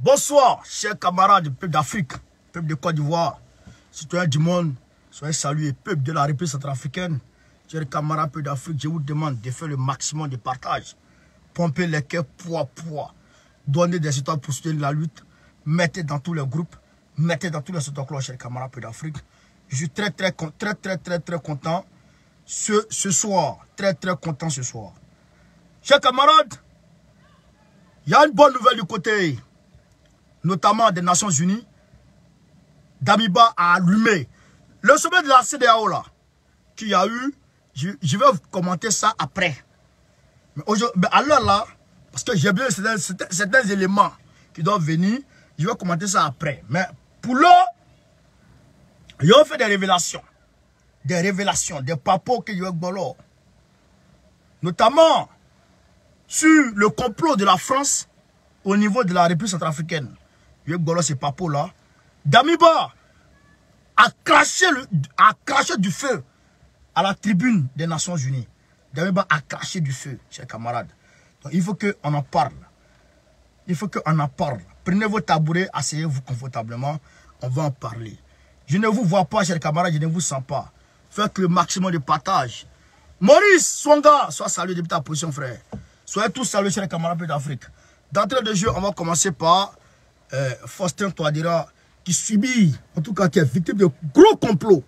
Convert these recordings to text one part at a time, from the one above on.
Bonsoir, chers camarades du peuple d'Afrique, peuple de Côte d'Ivoire, citoyens du monde, soyez salués, peuple de la République centrafricaine. Chers camarades peuple d'Afrique, je vous demande de faire le maximum de partage. Pomper les cœurs, poids. Donnez des étoiles pour soutenir la lutte. Mettez dans tous les groupes, mettez dans tous les autocloches, chers camarades peuple d'Afrique. Je suis très content ce soir. Très content ce soir. Chers camarades, il y a une bonne nouvelle du côté, notamment des Nations Unies. Damiba a allumé le sommet de la CEDEAO là, qu'il y a eu. Je vais vous commenter ça après. Mais à l'heure là, parce que j'ai bien certains éléments qui doivent venir, je vais commenter ça après. Mais pour l'heure, ils ont fait des révélations, des papos que je vais bolo, notamment sur le complot de la France au niveau de la République centrafricaine. Je vais bolo ces papos là. Damiba a craché du feu à la tribune des Nations Unies. Damiba a craché du feu, chers camarades. Donc, il faut qu'on en parle. Prenez vos tabourets, asseyez-vous confortablement. On va en parler. Je ne vous vois pas, chers camarades, je ne vous sens pas. Faites le maximum de partage. Maurice Swanga, sois salué depuis ta position, frère. Soyez tous salués, chers camarades d'Afrique. D'entrée de jeu, on va commencer par Faustin Touadéra, qui subit, en tout cas qui est victime de gros complots.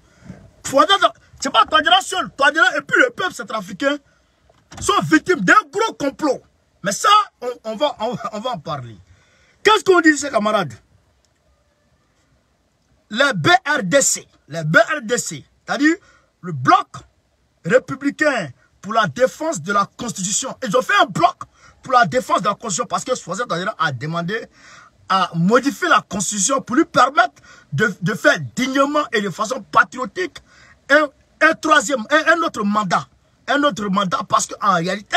C'est pas Touadéra seul, Touadéra et puis le peuple centrafricain sont victimes d'un gros complot. Mais ça, on va en parler. Qu'est-ce qu'on dit, ces camarades? Les BRDC, c'est-à-dire le bloc républicain pour la défense de la Constitution. Ils ont fait un bloc pour la défense de la Constitution parce que Faustin Touadéra a demandé à modifier la Constitution pour lui permettre de faire dignement et de façon patriotique un autre mandat. Parce qu'en réalité,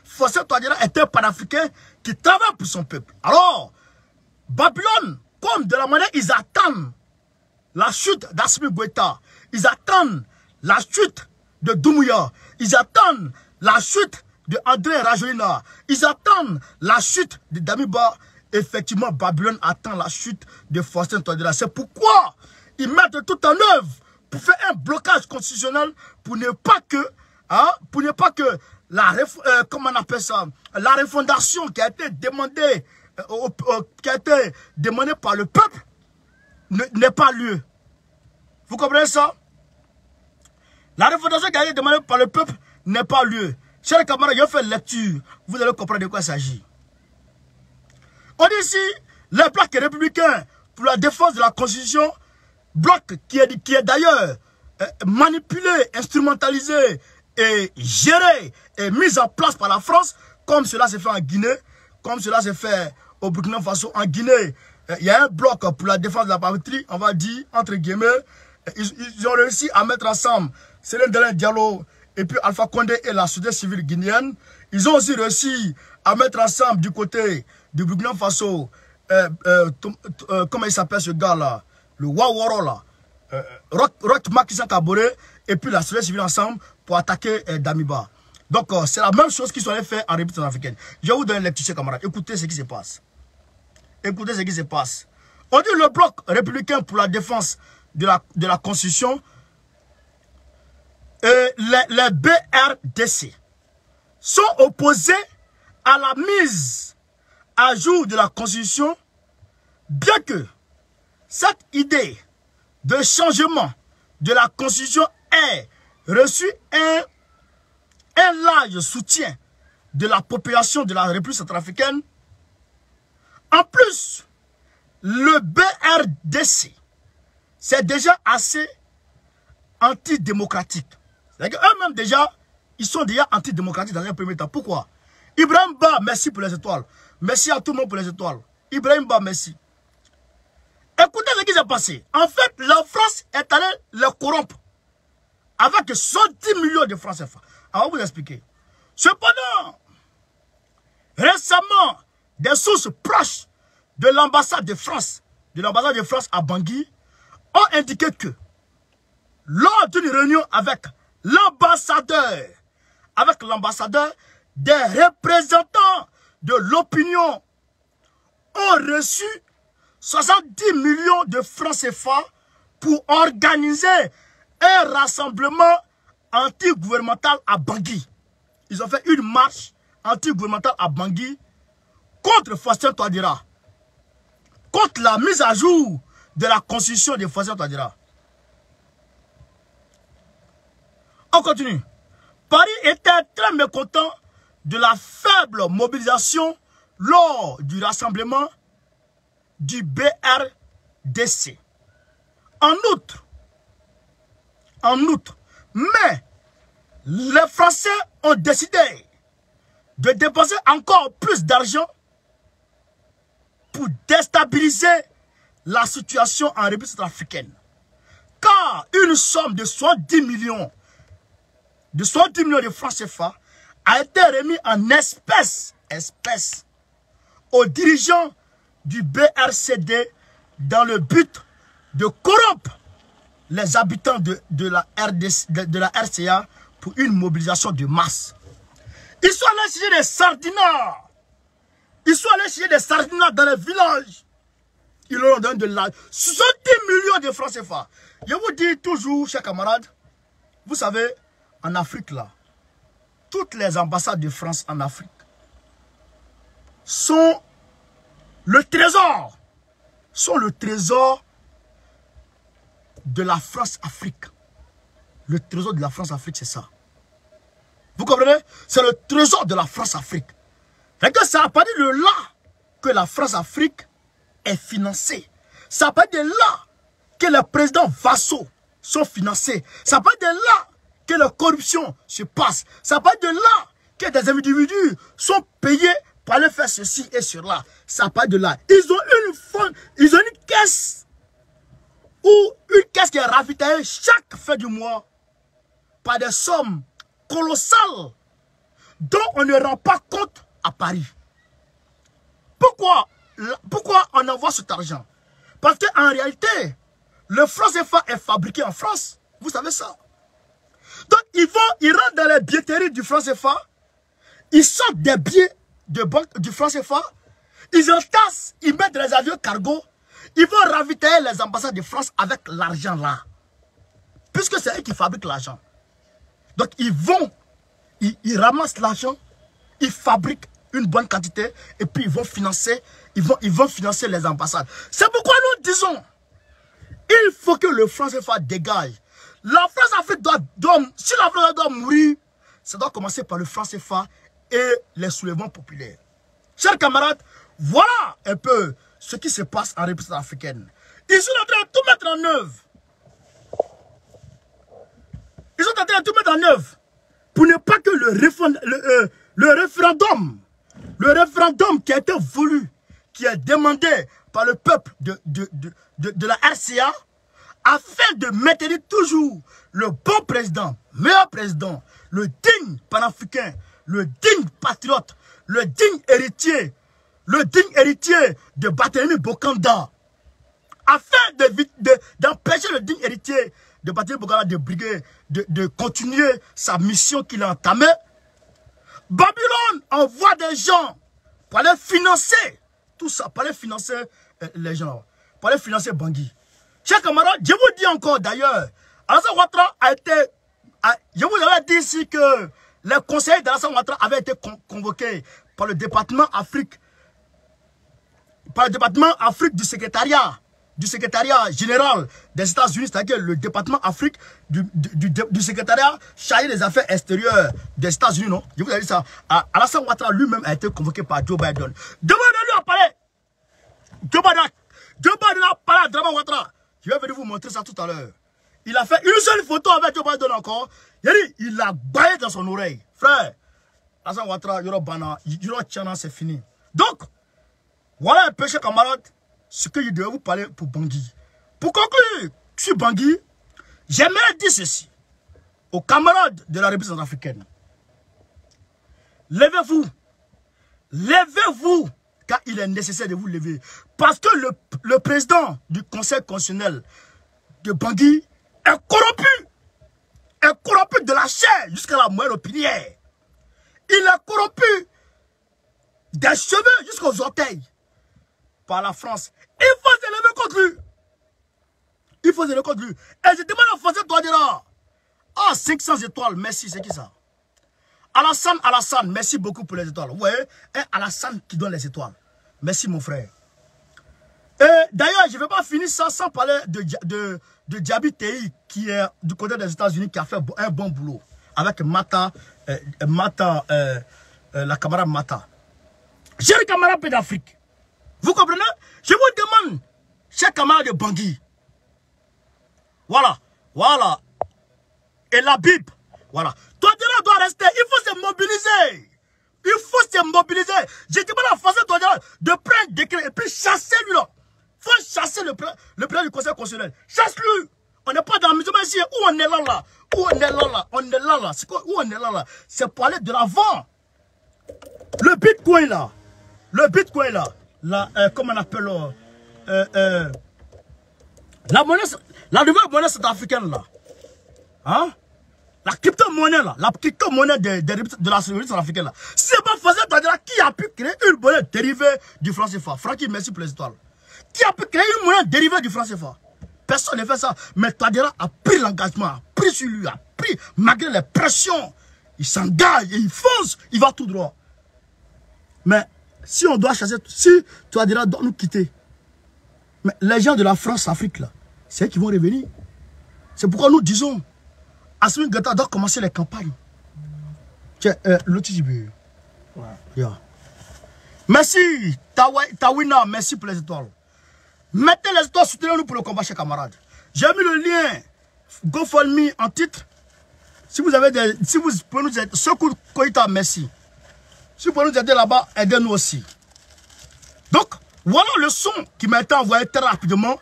Faustin Touadéra est un panafricain qui travaille pour son peuple. Alors, Babylone, comme de la manière ils attendent la chute d'Assimi Goïta, ils attendent la chute de Doumbouya, ils attendent la chute de André Rajoelina, ils attendent la chute de Damiba. Effectivement, Babylone attend la chute de Faustin Touadéra. C'est pourquoi ils mettent tout en œuvre pour faire un blocage constitutionnel pour ne pas que, comment on appelle ça, la refondation qui a été demandée, par le peuple n'ait pas lieu. Vous comprenez ça? La refondation qui a été demandée par le peuple n'est pas lieu. Chers camarades, je fais lecture. Vous allez comprendre de quoi il s'agit. On dit ici, le bloc républicain pour la défense de la Constitution, bloc qui est d'ailleurs manipulé, instrumentalisé et géré et mis en place par la France, comme cela s'est fait en Guinée, comme cela s'est fait au Burkina Faso. En Guinée, il y a un bloc pour la défense de la patrie, on va dire, entre guillemets. Ils ont réussi à mettre ensemble Céline Diallo et puis Alpha Condé et la société civile guinéenne. Ils ont aussi réussi à mettre ensemble du côté du Burkina Faso, comment il s'appelle ce gars-là, le Waworo là, Roch Macky Kabore, et puis la société civile ensemble pour attaquer Damiba. Donc c'est la même chose qu'ils sont allés faire en République centrafricaine. Je vais vous donner une lecture, camarades. Écoutez ce qui se passe. Écoutez ce qui se passe. On dit le bloc républicain pour la défense de la Constitution, les BRDC sont opposés à la mise à jour de la Constitution, bien que cette idée de changement de la Constitution ait reçu un large soutien de la population de la République centrafricaine. En plus, le BRDC, c'est déjà assez antidémocratique. C'est-à-dire qu'eux-mêmes déjà, ils sont déjà antidémocratiques dans un premier temps. Pourquoi? Ibrahim Ba, merci pour les étoiles. Merci à tout le monde pour les étoiles. Ibrahim Ba, merci. Écoutez ce qui s'est passé. En fait, la France est allée les corrompre avec 110 millions de francs CFA. On va vous expliquer. Cependant, récemment, des sources proches de l'ambassade de France à Bangui, ont indiqué que lors d'une réunion avec l'ambassadeur, des représentants de l'opinion ont reçu 70 millions de francs CFA pour organiser un rassemblement anti-gouvernemental à Bangui. Ils ont fait une marche anti-gouvernementale à Bangui contre Faustin Touadéra, contre la mise à jour de la constitution de Faustin Touadéra. On continue. Paris était très mécontent de la faible mobilisation lors du rassemblement du BRDC. En outre, mais les Français ont décidé de dépenser encore plus d'argent pour déstabiliser la situation en République centrafricaine. Car une somme de 70 millions de francs CFA a été remis en espèces aux dirigeants du BRCD dans le but de corrompre les habitants de la RCA pour une mobilisation de masse. Ils sont allés chercher des sardinards. Ils sont allés chercher des sardinards dans les villages. Ils leur ont donné de l'argent. 70 millions de francs CFA. Je vous dis toujours, chers camarades, vous savez, en Afrique là, toutes les ambassades de France en Afrique sont le trésor de la France-Afrique. Le trésor de la France-Afrique, c'est ça. Vous comprenez? C'est le trésor de la France-Afrique. Regarde, ça n'a pas dit de là que la France-Afrique est financée. Ça n'a pas dit de là que les présidents vassaux sont financés. Ça n'a pas dit de là que la corruption se passe. Ça n'a pas dit de là que des individus sont payés pour aller faire ceci et cela. Ça n'a pas dit de là. Ils ont une caisse qui est ravitaillée chaque fin du mois par des sommes colossales dont on ne rend pas compte à Paris. Pourquoi on envoie cet argent? Parce qu'en réalité, le franc CFA est fabriqué en France. Vous savez ça. Donc ils rentrent dans les billetteries du franc CFA, ils sortent des billets de banque du franc CFA, ils entassent, ils mettent dans les avions cargo, ils vont ravitailler les ambassades de France avec l'argent là. Puisque c'est eux qui fabriquent l'argent. Donc ils ramassent l'argent, ils fabriquent une bonne quantité et puis ils vont financer les ambassades. C'est pourquoi nous disons, il faut que le franc CFA dégage. La France-Afrique si la France doit mourir, ça doit commencer par le franc CFA et les soulèvements populaires. Chers camarades, voilà un peu ce qui se passe en République africaine. Ils sont en train de tout mettre en œuvre. Ils sont en train de tout mettre en œuvre pour ne pas que le référendum qui a été voulu, qui est demandé par le peuple de la RCA, afin de maintenir toujours le bon président, meilleur président, le digne panafricain, le digne patriote, le digne héritier de Barthélemy Bokanda, afin d'empêcher le digne héritier de Barthélemy Bokanda de continuer sa mission qu'il a entamée. Babylone envoie des gens pour aller financer tout ça, pour aller financer les gens, pour aller financer Bangui. Chers camarades, je vous dis encore d'ailleurs, Alassane Ouattara a été... Je vous avais dit ici que les conseillers d'Alassane Ouattara avaient été convoqués par le département Afrique. Par le département Afrique du secrétariat général des États-Unis, c'est-à-dire le département Afrique du secrétariat chargé des affaires extérieures des États-Unis, non? Je vous ai dit ça. Alassane Ouattara lui-même a été convoqué par Joe Biden. Joe Biden lui a parlé. Joe Biden a parlé à Draman Ouattara. Je vais venir vous montrer ça tout à l'heure. Il a fait une seule photo avec Joe Biden encore. Il a baillé dans son oreille. Frère, Alassane Ouattara, Yorobana, Yorobana, c'est fini. Donc, voilà un peu, chers camarades, ce que je devais vous parler pour Bangui. Pour conclure sur Bangui, j'aimerais dire ceci aux camarades de la République centrafricaine. Levez-vous. Levez-vous, car il est nécessaire de vous lever. Parce que le président du Conseil constitutionnel de Bangui est corrompu. Est corrompu de la chair jusqu'à la moelle opinière. Il est corrompu des cheveux jusqu'aux orteils. par la France. Il faut s'élever contre lui. Il faut s'élever contre lui. Et je demande à Français Touadéra. Ah, 500 étoiles, merci, c'est qui ça? Alassane, merci beaucoup pour les étoiles. Ouais, et Alassane qui donne les étoiles. Merci mon frère. Et d'ailleurs, je ne vais pas finir ça sans parler de Diaby Tei qui est du côté des États-Unis qui a fait un bon boulot avec Mata, la camarade Mata. J'ai le camarade d'Afrique. Vous comprenez? Je vous demande, cher camarade de Bangui. Voilà. Et la Bible. Voilà. Touadéra doit rester. Il faut se mobiliser. Il faut se mobiliser. Je demande à François Touadéra de prendre un décret et puis chasser lui là. Il faut chasser le président du Conseil constitutionnel. Chasse-lui. On n'est pas dans la maison ici. Où on est là. Où on est là. On est là. C'est quoi? Où on est là. C'est pour aller de l'avant. Le Bitcoin là. Comment on appelle la monnaie, la nouvelle monnaie sud-africaine là. Hein? La crypto-monnaie là. La crypto-monnaie de la République sud-africaine là. C'est pas facile de dire qui a pu créer une monnaie dérivée du franc CFA. Francky, merci pour les étoiles. Qui a pu créer une monnaie dérivée du franc CFA? Personne ne fait ça. Mais Touadéra a pris l'engagement, a pris sur lui, malgré les pressions. Il s'engage et il fonce, il va tout droit. Mais si on doit chasser, si Touadéra doit nous quitter, mais les gens de la France-Afrique là, c'est eux qui vont revenir. C'est pourquoi nous disons, Assimi Goïta doit commencer les campagnes. Tiens, l'OTGB. Ouais. Yeah. Merci, Tawina, merci pour les étoiles. Mettez les étoiles, soutenez-nous pour le combat, chers camarades. J'ai mis le lien GoFundMe en titre. Si vous pouvez nous aider, Secours Koïta, merci. Si vous pouvez nous aider là-bas, aidez-nous aussi. Donc, voilà le son qui m'a été envoyé très rapidement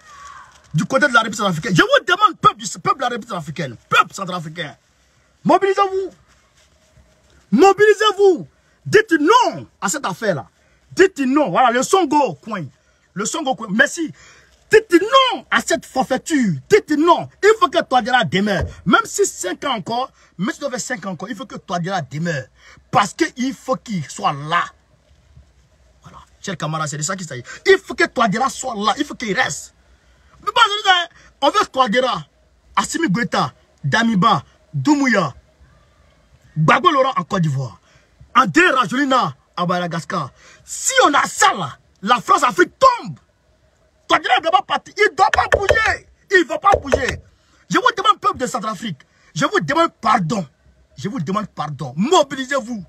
du côté de la République centrafricaine. Je vous demande, peuple de la République centrafricaine, peuple centrafricain, mobilisez-vous. Mobilisez-vous. Dites non à cette affaire-là. Dites non. Voilà, le son go coin. Le son go coin. Merci. Dites non à cette forfaiture. Dites non. Il faut que Touadéra demeure. Même si 5 ans encore, même si tu avais 5 ans encore, il faut que Touadéra demeure. Parce qu'il faut qu'il soit là. Voilà. Chers camarades, c'est de ça qu'il s'agit. Il faut que Touadéra soit là. Il faut qu'il reste. On veut Touadéra, Assimi Goïta, Damiba, Doumbouya, Gbagbo Laurent en Côte d'Ivoire, André Rajoelina à Madagascar. Si on a ça là, la France-Afrique tombe. Touadéra ne doit pas partir. Il ne doit pas bouger. Il ne va pas bouger. Je vous demande, peuple de Centrafrique, je vous demande pardon. Je vous demande pardon. Mobilisez-vous.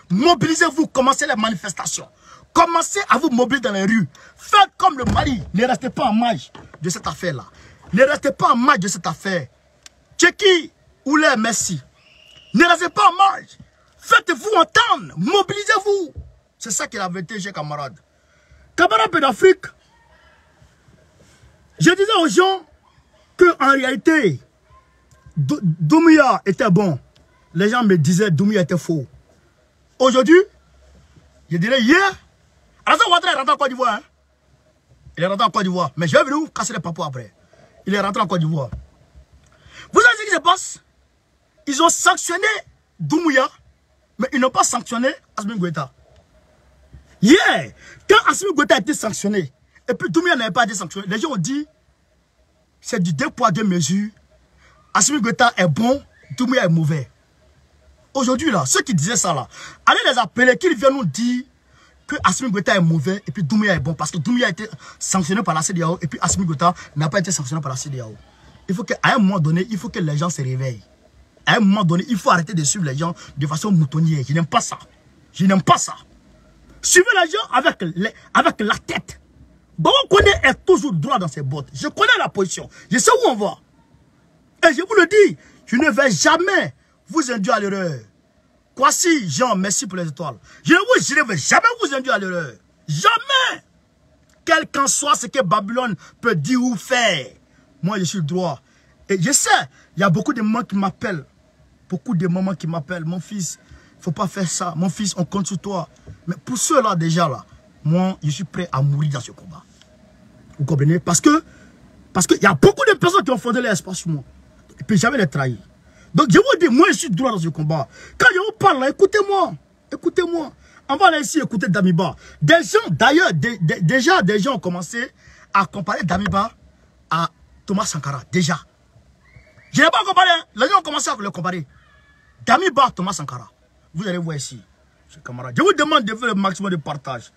Mobilisez-vous. Commencez les manifestations. Commencez à vous mobiliser dans les rues. Faites comme le Mali. Ne restez pas en marge de cette affaire-là. Ne restez pas en marge de cette affaire. Tchéki, Oulé, merci. Ne restez pas en marge. Faites-vous entendre. Mobilisez-vous. C'est ça qui est la vérité, chers camarades. Camarades d'Afrique, je disais aux gens qu'en réalité, Doumbouya était bon. Les gens me disaient Doumbouya était faux. Aujourd'hui, je dirais hier, Alassane Ouattara est rentré en Côte d'Ivoire. Hein? Il est rentré en Côte d'Ivoire. Mais je vais venir vous casser les papous après. Il est rentré en Côte d'Ivoire. Vous savez ce qui se passe? Ils ont sanctionné Doumbouya, mais ils n'ont pas sanctionné Assimi Goïta. Hier, quand Assimi Goïta a été sanctionné, et puis Doumbouya n'avait pas été sanctionné, les gens ont dit c'est du 2 poids 2 mesures. Assimi Goïta est bon, Doumbouya est mauvais. Aujourd'hui, là, ceux qui disaient ça, là, allez les appeler, qu'ils viennent nous dire que Assimi Goïta est mauvais et puis Doumbouya est bon. Parce que Doumbouya a été sanctionné par la CEDEAO et puis Assimi Goïta n'a pas été sanctionné par la CEDEAO. Il faut qu'à un moment donné, il faut que les gens se réveillent. À un moment donné, il faut arrêter de suivre les gens de façon moutonnière. Je n'aime pas ça. Je n'aime pas ça. Suivez les gens avec la tête. Baba Condé est toujours droit dans ses bottes. Je connais la position. Je sais où on va. Et je vous le dis, je ne vais jamais vous induire à l'erreur. Kwasi, Jean, merci pour les étoiles. Je ne vais jamais vous induire à l'erreur. Jamais. Quel qu'en soit ce que Babylone peut dire ou faire. Moi, je suis droit. Et je sais, il y a beaucoup de mamans qui m'appellent. Beaucoup de mamans qui m'appellent. Mon fils, il ne faut pas faire ça. Mon fils, on compte sur toi. Mais pour ceux-là, déjà, là, moi, je suis prêt à mourir dans ce combat. Vous comprenez? Parce que il y a beaucoup de personnes qui ont fondé l'espace sur moi. Et puis, jamais les trahir. Donc, je vous dis, moi, je suis droit dans ce combat. Quand je vous parle, là, écoutez-moi. Écoutez-moi. On va aller ici écouter Damiba. Des gens, d'ailleurs, déjà, des gens ont commencé à comparer Damiba à Thomas Sankara. Déjà. Je n'ai pas comparé. Hein. Les gens ont commencé à le comparer. Damiba, Thomas Sankara. Vous allez voir ici, chers camarades. Je vous demande de faire le maximum de partage.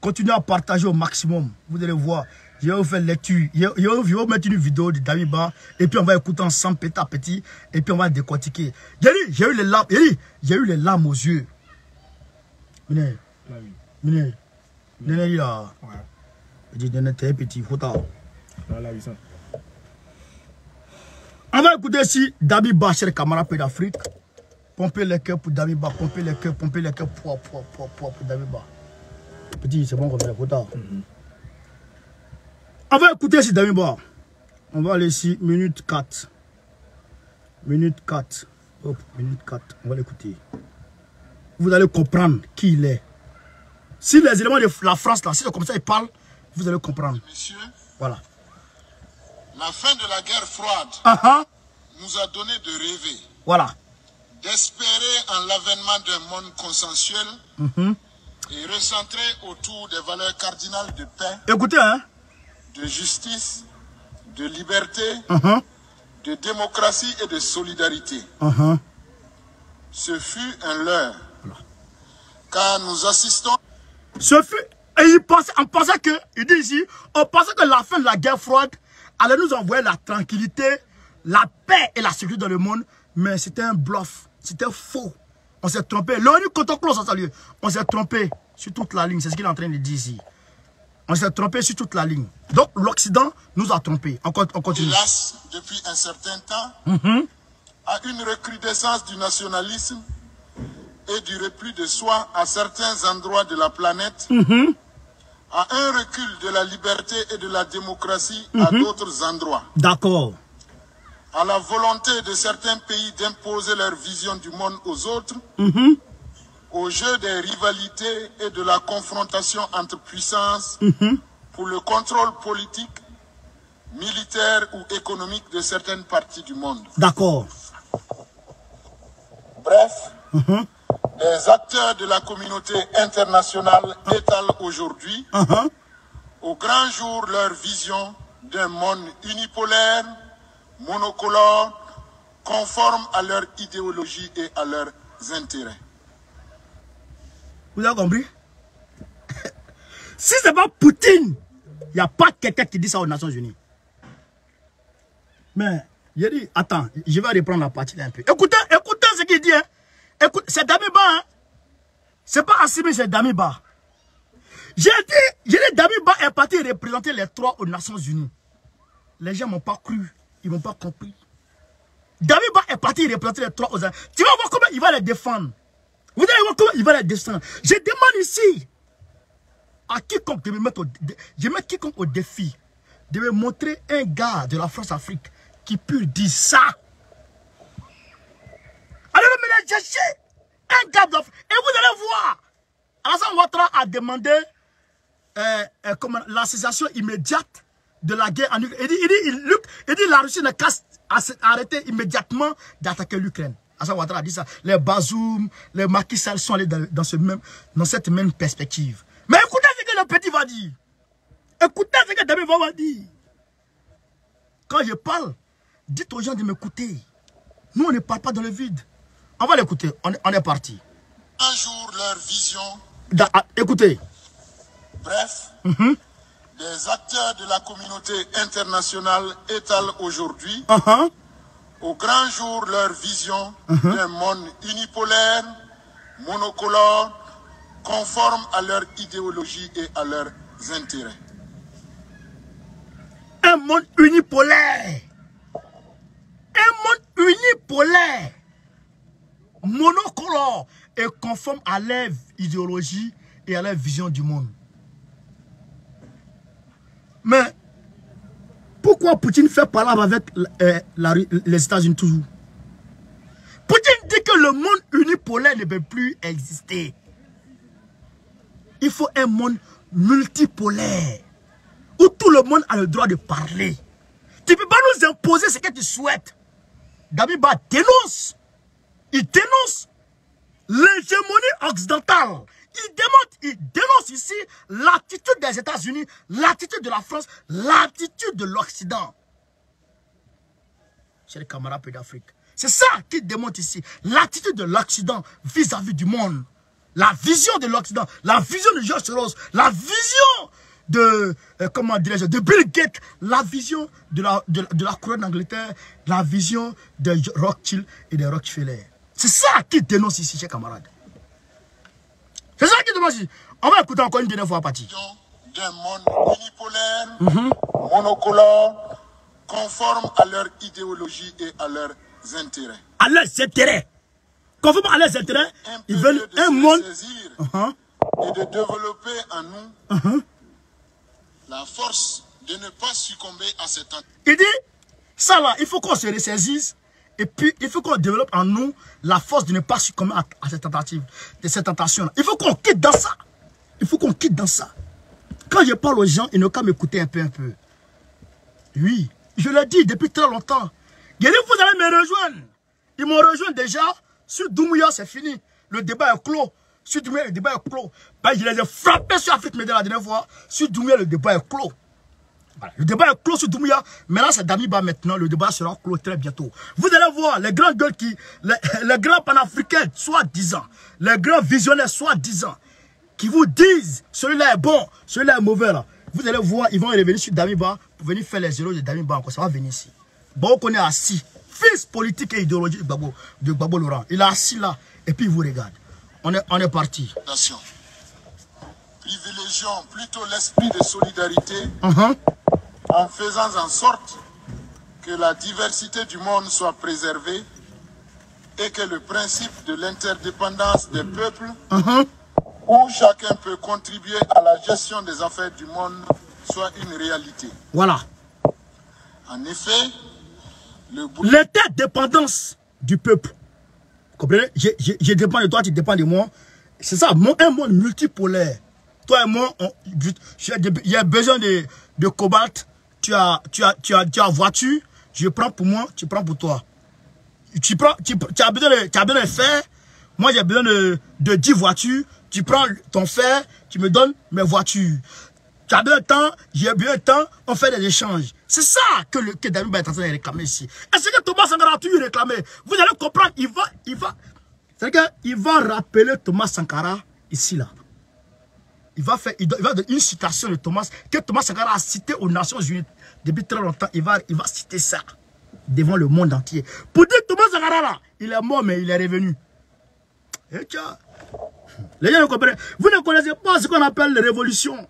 Continuez à partager au maximum. Vous allez voir. Je vais vous faire lecture. Je vais vous mettre une vidéo de Damiba. Et puis on va écouter ensemble petit à petit. Et puis on va décortiquer. J'ai eu les larmes. J'ai eu les larmes aux yeux. Venez. Venez. Venez là. Je dis, t'es petit. On va écouter ici Damiba, chers camarades pays d'Afrique. Pomper les cœurs pour Damiba. Pomper les cœurs pour Damiba. Petit, c'est bon comme ça. On va écouter ici Damiba. On va aller ici, minute 4. Minute 4. Hop, minute 4. On va l'écouter. Vous allez comprendre qui il est. Si les éléments de la France, là, si c'est comme ça, ils parlent, vous allez comprendre. Messieurs, voilà. La fin de la guerre froide nous a donné de rêver. Voilà. D'espérer en l'avènement d'un monde consensuel et recentré autour des valeurs cardinales de paix, écoutez, hein, de justice, de liberté, de démocratie et de solidarité. Ce fut un leurre. Car nous assistons... Ce fut... Et on pensait que... Il dit ici, on pensait que la fin de la guerre froide allait nous envoyer la tranquillité, la paix et la sécurité dans le monde. Mais c'était un bluff. C'était faux. On s'est trompé. On s'est trompé sur toute la ligne. C'est ce qu'il est en train de dire ici. On s'est trompé sur toute la ligne. Donc l'Occident nous a trompés. On continue. Hélas, depuis un certain temps, à une recrudescence du nationalisme et du repli de soi à certains endroits de la planète, à un recul de la liberté et de la démocratie à d'autres endroits. D'accord. À la volonté de certains pays d'imposer leur vision du monde aux autres, au jeu des rivalités et de la confrontation entre puissances pour le contrôle politique, militaire ou économique de certaines parties du monde. D'accord. Bref, les acteurs de la communauté internationale étalent aujourd'hui au grand jour leur vision d'un monde unipolaire, monocolore, conforme à leur idéologie et à leurs intérêts. Vous avez compris? Si c'est pas Poutine, il n'y a pas quelqu'un qui dit ça aux Nations Unies. Mais, j'ai dit, attends, je vais reprendre la partie un peu. Écoutez ce qu'il dit. Hein. Écoute, c'est Damiba. Hein. C'est pas Assimi, c'est Damiba. J'ai dit, Damiba est parti représenter les 3 aux Nations Unies. Les gens ne m'ont pas cru. Ils ne m'ont pas compris. Damiba est parti représenter les 3 aux Nations Unies. Tu vas voir comment il va les défendre. Vous allez voir comment il va les descendre. Je demande ici à quiconque de me mettre je mets quiconque au défi de me montrer un gars de la France-Afrique qui peut dire ça. Allez me chercher un gars de la France. Et vous allez voir. Alassane Ouattara a demandé la cessation immédiate de la guerre en Ukraine. Il dit la Russie ne casse arrêter immédiatement d'attaquer l'Ukraine. Alassane Ouattara a dit ça. Les Bazoum, les Macky Sall sont allés dans cette même perspective. Mais écoutez ce que le petit va dire. Écoutez ce que Damiba va dire. Quand je parle, dites aux gens de m'écouter. Nous, on ne parle pas dans le vide. On va l'écouter. On est parti. Un jour, leur vision. Écoutez. Bref, les acteurs de la communauté internationale étalent aujourd'hui au grand jour leur vision d'un monde unipolaire, monocolore, conforme à leur idéologie et à leurs intérêts. Un monde unipolaire. Un monde unipolaire. Monocolore et conforme à leur idéologie et à leur vision du monde. Mais pourquoi Poutine fait parler avec les États-Unis toujours? Poutine dit que le monde unipolaire ne peut plus exister. Il faut un monde multipolaire où tout le monde a le droit de parler. Tu ne peux pas nous imposer ce que tu souhaites. Damiba dénonce. Il dénonce l'hégémonie occidentale. il dénonce ici l'attitude des États-Unis, l'attitude de la France, l'attitude de l'Occident. Chers camarades d'Afrique, c'est ça qu'il démontre ici, l'attitude de l'Occident vis-à-vis du monde. La vision de l'Occident, la vision de George Soros, la vision de, comment dirais-je, de Bill Gates, la vision de la couronne d'Angleterre, la vision de Rothschild et de Rockefeller. C'est ça qu'il dénonce ici, chers camarades. C'est ça qu'il dénonce ici. On va écouter encore une dernière fois, Pati. D'un monde unipolaire, monocolore, conforme à leur idéologie et à leurs intérêts. À leurs intérêts. Conforme à leurs intérêts, ils veulent un monde et de développer en nous la force de ne pas succomber à cette tentative. Il dit, ça là, il faut qu'on se ressaisisse et puis il faut qu'on développe en nous la force de ne pas succomber à cette tentative, de cette tentation. Il faut qu'on quitte dans ça. Il faut qu'on quitte dans ça. Quand je parle aux gens, ils n'ont qu'à m'écouter un peu. Oui, je l'ai dit depuis très longtemps. Il dit, vous allez me rejoindre. Ils m'ont rejoint déjà. Sur Doumbouya, c'est fini. Le débat est clos. Sur Doumbouya, le débat est clos. Ben, je les ai frappés sur Afrique Média la dernière fois. Sur Doumbouya, le débat est clos. Voilà. Le débat est clos sur Doumbouya. Maintenant, c'est Damiba maintenant. Le débat sera clos très bientôt. Vous allez voir les grands gueules les grands panafricains, soi-disant, les grands visionnaires, soi-disant, qui vous disent celui-là est bon, celui-là est mauvais. Là. Vous allez voir, ils vont revenir sur Damiba pour venir faire les zéros de Damiba encore. Ça va venir ici. Bon, on est assis. Fils politique et idéologique de Gbagbo Laurent. Il est assis là et puis il vous regarde. On est parti. Privilégions plutôt l'esprit de solidarité en faisant en sorte que la diversité du monde soit préservée et que le principe de l'interdépendance des peuples, où chacun peut contribuer à la gestion des affaires du monde, soit une réalité. Voilà. En effet, l'interdépendance du peuple. Vous comprenez? Je dépends de toi, tu dépends de moi. C'est ça, un monde multipolaire. Toi et moi, il y a besoin de cobalt. Tu as voiture, je prends pour moi, tu prends pour toi. Tu as besoin de fer, moi j'ai besoin de 10 voitures. Tu prends ton fer, tu me donnes mes voitures. Tu as besoin de temps, j'ai besoin de temps, on fait des échanges. C'est ça que Damiba est en train de réclamer ici. Est-ce que Thomas Sankara a toujours réclamé? Vous allez comprendre, il va rappeler Thomas Sankara ici là. Il va donner une citation de Thomas, que Thomas Sankara a cité aux Nations Unies depuis très longtemps. Il va citer ça devant le monde entier. Pour dire Thomas Sankara là, il est mort mais il est revenu. Et tiens, les gens ne comprennent. Vous ne connaissez pas ce qu'on appelle les révolutions.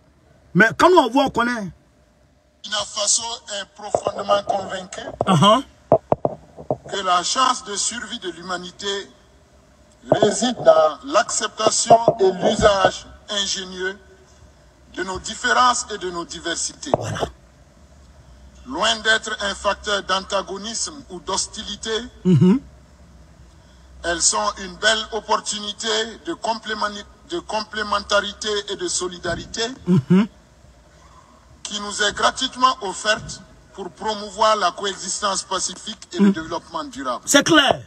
Mais quand nous on voit, on connaît. Burkina Faso est profondément convaincu que la chance de survie de l'humanité réside dans l'acceptation et l'usage ingénieux de nos différences et de nos diversités. Voilà. Loin d'être un facteur d'antagonisme ou d'hostilité, elles sont une belle opportunité de complémentarité et de solidarité qui nous est gratuitement offerte pour promouvoir la coexistence pacifique et le développement durable. C'est clair.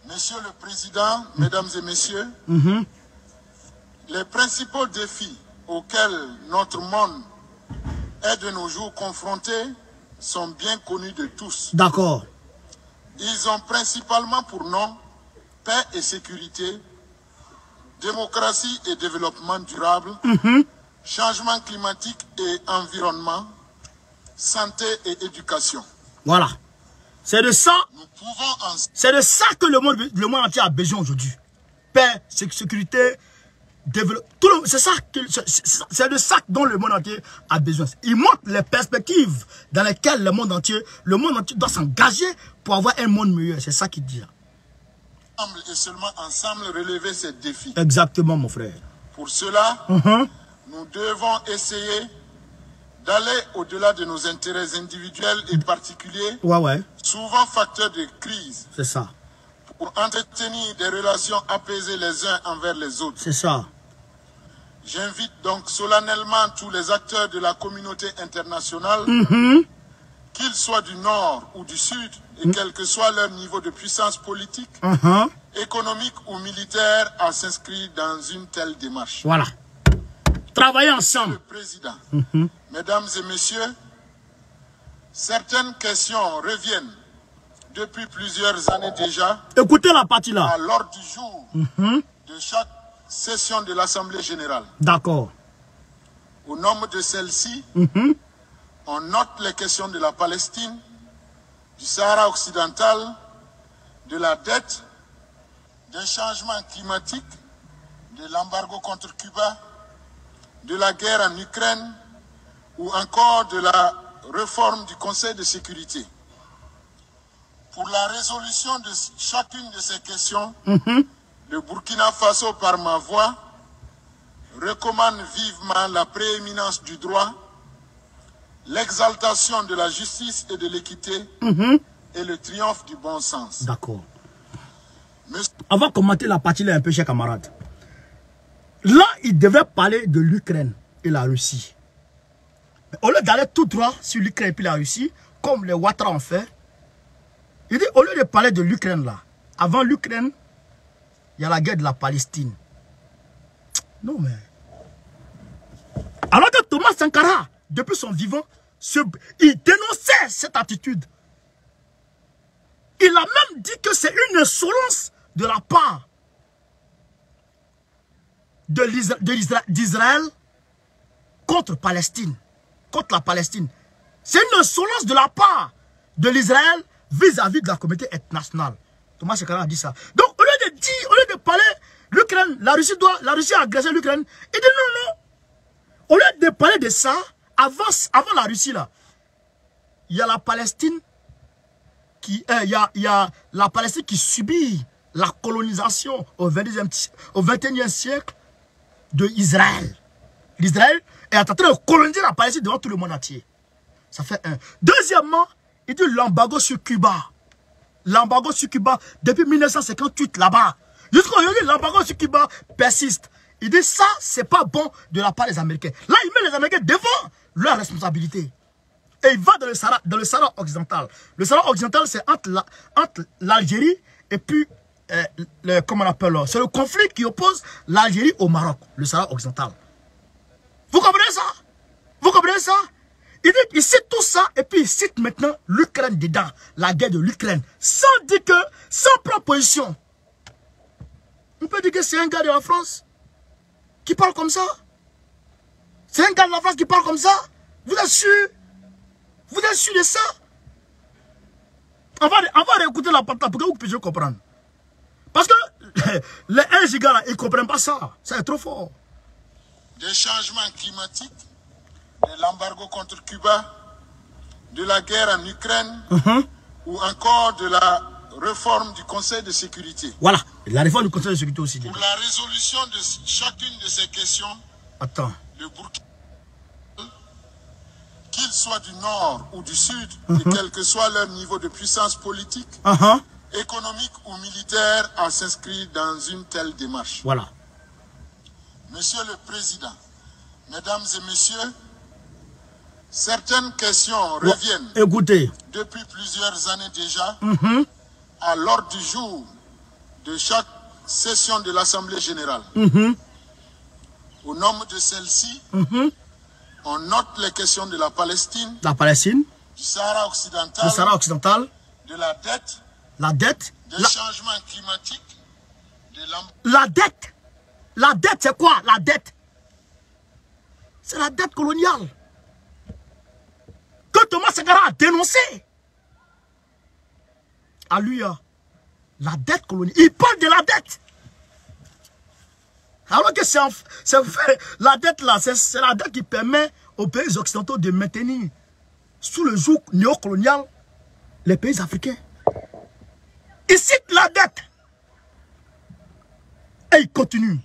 Monsieur le Président, Mesdames et Messieurs, les principaux défis auxquels notre monde est de nos jours confronté sont bien connus de tous. D'accord. Ils ont principalement pour nom paix et sécurité, démocratie et développement durable, changement climatique et environnement, santé et éducation. Voilà. C'est de ça, que le monde entier a besoin aujourd'hui. Paix, sécurité, développement. C'est de ça dont le monde entier a besoin. Il montre les perspectives dans lesquelles le monde entier doit s'engager pour avoir un monde meilleur. C'est ça qu'il dit. Et seulement ensemble relever ces défis. Exactement, mon frère. Pour cela, nous devons essayer d'aller au-delà de nos intérêts individuels et particuliers, souvent facteurs de crise. C'est ça. Pour entretenir des relations apaisées les uns envers les autres. C'est ça. J'invite donc solennellement tous les acteurs de la communauté internationale, qu'ils soient du Nord ou du Sud, et quel que soit leur niveau de puissance politique, économique ou militaire à s'inscrire dans une telle démarche. Voilà. Travailler ensemble. Monsieur le Président, Mesdames et Messieurs, certaines questions reviennent depuis plusieurs années déjà. Écoutez la partie là. À l'ordre du jour de chaque session de l'Assemblée générale. D'accord. Au nom de celle-ci, on note les questions de la Palestine, du Sahara occidental, de la dette, des changements climatiques, de l'embargo contre Cuba, de la guerre en Ukraine ou encore de la réforme du Conseil de sécurité. Pour la résolution de chacune de ces questions, le Burkina Faso, par ma voix, recommande vivement la prééminence du droit, l'exaltation de la justice et de l'équité et le triomphe du bon sens. D'accord. On va commenter la partie là un peu, chers camarades. Là, il devait parler de l'Ukraine et la Russie. Mais au lieu d'aller tout droit sur l'Ukraine et puis la Russie, comme les Ouattara ont fait, il dit, au lieu de parler de l'Ukraine là, avant l'Ukraine, il y a la guerre de la Palestine. Non mais... Alors que Thomas Sankara, depuis son vivant, il dénonçait cette attitude. Il a même dit que c'est une insolence de la part d'Israël contre Palestine. Contre la Palestine. C'est une insolence de la part de l'Israël vis-à-vis de la communauté internationale. Thomas Sankara a dit ça. Donc, au lieu de parler l'Ukraine, la Russie a agressé l'Ukraine, il dit non. Au lieu de parler de ça, avant la Russie là, il y a la Palestine qui, la Palestine qui subit la colonisation au XXIe siècle de Israël. L'Israël est en train de coloniser la Palestine devant tout le monde entier. Ça fait un. Deuxièmement, il dit l'embargo sur Cuba. L'embargo sur Cuba, depuis 1958 là-bas. Jusqu'aujourd'hui, l'embargo sur Cuba persiste. Il dit ça, c'est pas bon de la part des Américains. Là, il met les Américains devant leur responsabilité. Et il va dans le Sahara occidental. Le Sahara occidental, c'est entre l'Algérie et puis, comment on appelle, c'est le conflit qui oppose l'Algérie au Maroc, le Sahara occidental. Vous comprenez ça? Vous comprenez ça? Il cite tout ça et puis il cite maintenant l'Ukraine dedans, la guerre de l'Ukraine, sans dire que, sans prendre position. On peut dire que c'est un gars de la France qui parle comme ça. C'est un gars de la France qui parle comme ça. Vous êtes sûr? Vous êtes sûr de ça? On va réécouter la partie pour que vous puissiez comprendre. Parce que les 1 giga là, ils ne comprennent pas ça. Ça est trop fort. Des changements climatiques, de l'embargo contre Cuba, de la guerre en Ukraine, ou encore de la réforme du Conseil de sécurité. Voilà, la réforme du Conseil de sécurité aussi. Pour la résolution de chacune de ces questions, le Burkina, qu'ils soient du nord ou du sud, et quel que soit leur niveau de puissance politique, économique ou militaire, à s'inscrire dans une telle démarche. Voilà. Monsieur le Président, Mesdames et Messieurs, certaines questions reviennent depuis plusieurs années déjà à l'ordre du jour de chaque session de l'Assemblée générale. Au nom de celle-ci, on note les questions de la Palestine, du Sahara occidental, de la dette, des changements climatiques, de la dette, c'est quoi la dette? C'est la dette coloniale que Thomas Sankara a dénoncé. À lui, la dette coloniale. Il parle de la dette. Alors que la dette là, c'est la dette qui permet aux pays occidentaux de maintenir sous le joug néocolonial les pays africains. Il cite la dette. Et il continue.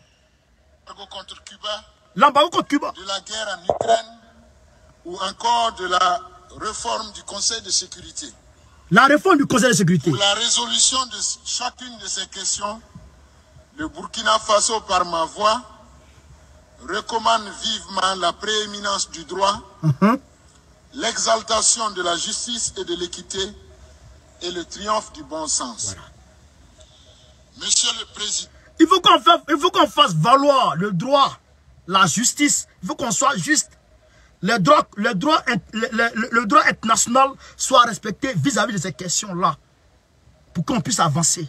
L'embargo contre Cuba. De la guerre en Ukraine ou encore de la réforme du Conseil de sécurité. La réforme du Conseil de sécurité. Pour la résolution de chacune de ces questions, le Burkina Faso, par ma voix, recommande vivement la prééminence du droit, l'exaltation de la justice et de l'équité et le triomphe du bon sens. Voilà. Monsieur le Président, il faut qu'on fasse valoir le droit, la justice. Il faut qu'on soit juste. Le droit international soit respecté vis-à-vis de ces questions-là. Pour qu'on puisse avancer.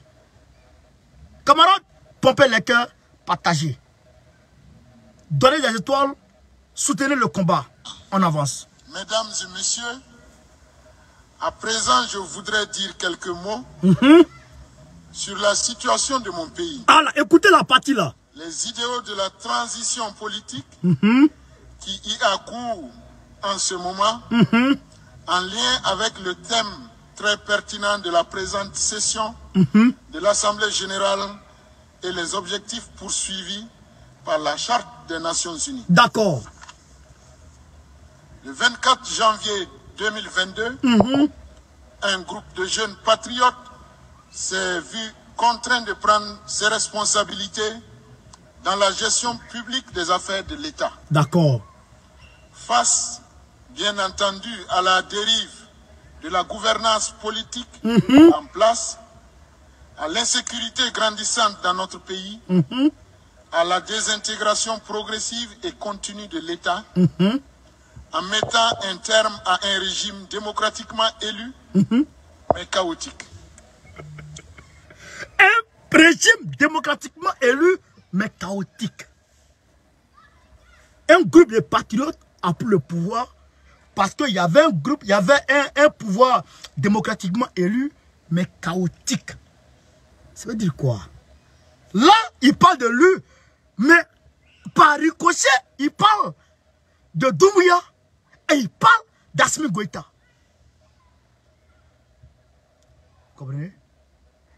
Camarades, pompez les cœurs, partagez. Donnez des étoiles, soutenez le combat. On avance. Mesdames et messieurs, à présent, je voudrais dire quelques mots sur la situation de mon pays. Ah là, écoutez la partie là. Les idéaux de la transition politique qui y a cours en ce moment, en lien avec le thème très pertinent de la présente session de l'Assemblée générale et les objectifs poursuivis par la Charte des Nations Unies. D'accord. Le 24 janvier 2022, un groupe de jeunes patriotes s'est vu contraint de prendre ses responsabilités dans la gestion publique des affaires de l'État. D'accord. Face, bien entendu, à la dérive de la gouvernance politique en place, à l'insécurité grandissante dans notre pays, à la désintégration progressive et continue de l'État, en mettant un terme à un régime démocratiquement élu, mais chaotique. Un régime démocratiquement élu, mais chaotique. Un groupe de patriotes a pris le pouvoir parce qu'il y avait un groupe, il y avait un pouvoir démocratiquement élu, mais chaotique. Ça veut dire quoi? Là, il parle de lui, mais par ricochet, il parle de Doumbouya et il parle d'Assimi Goïta. Vous comprenez?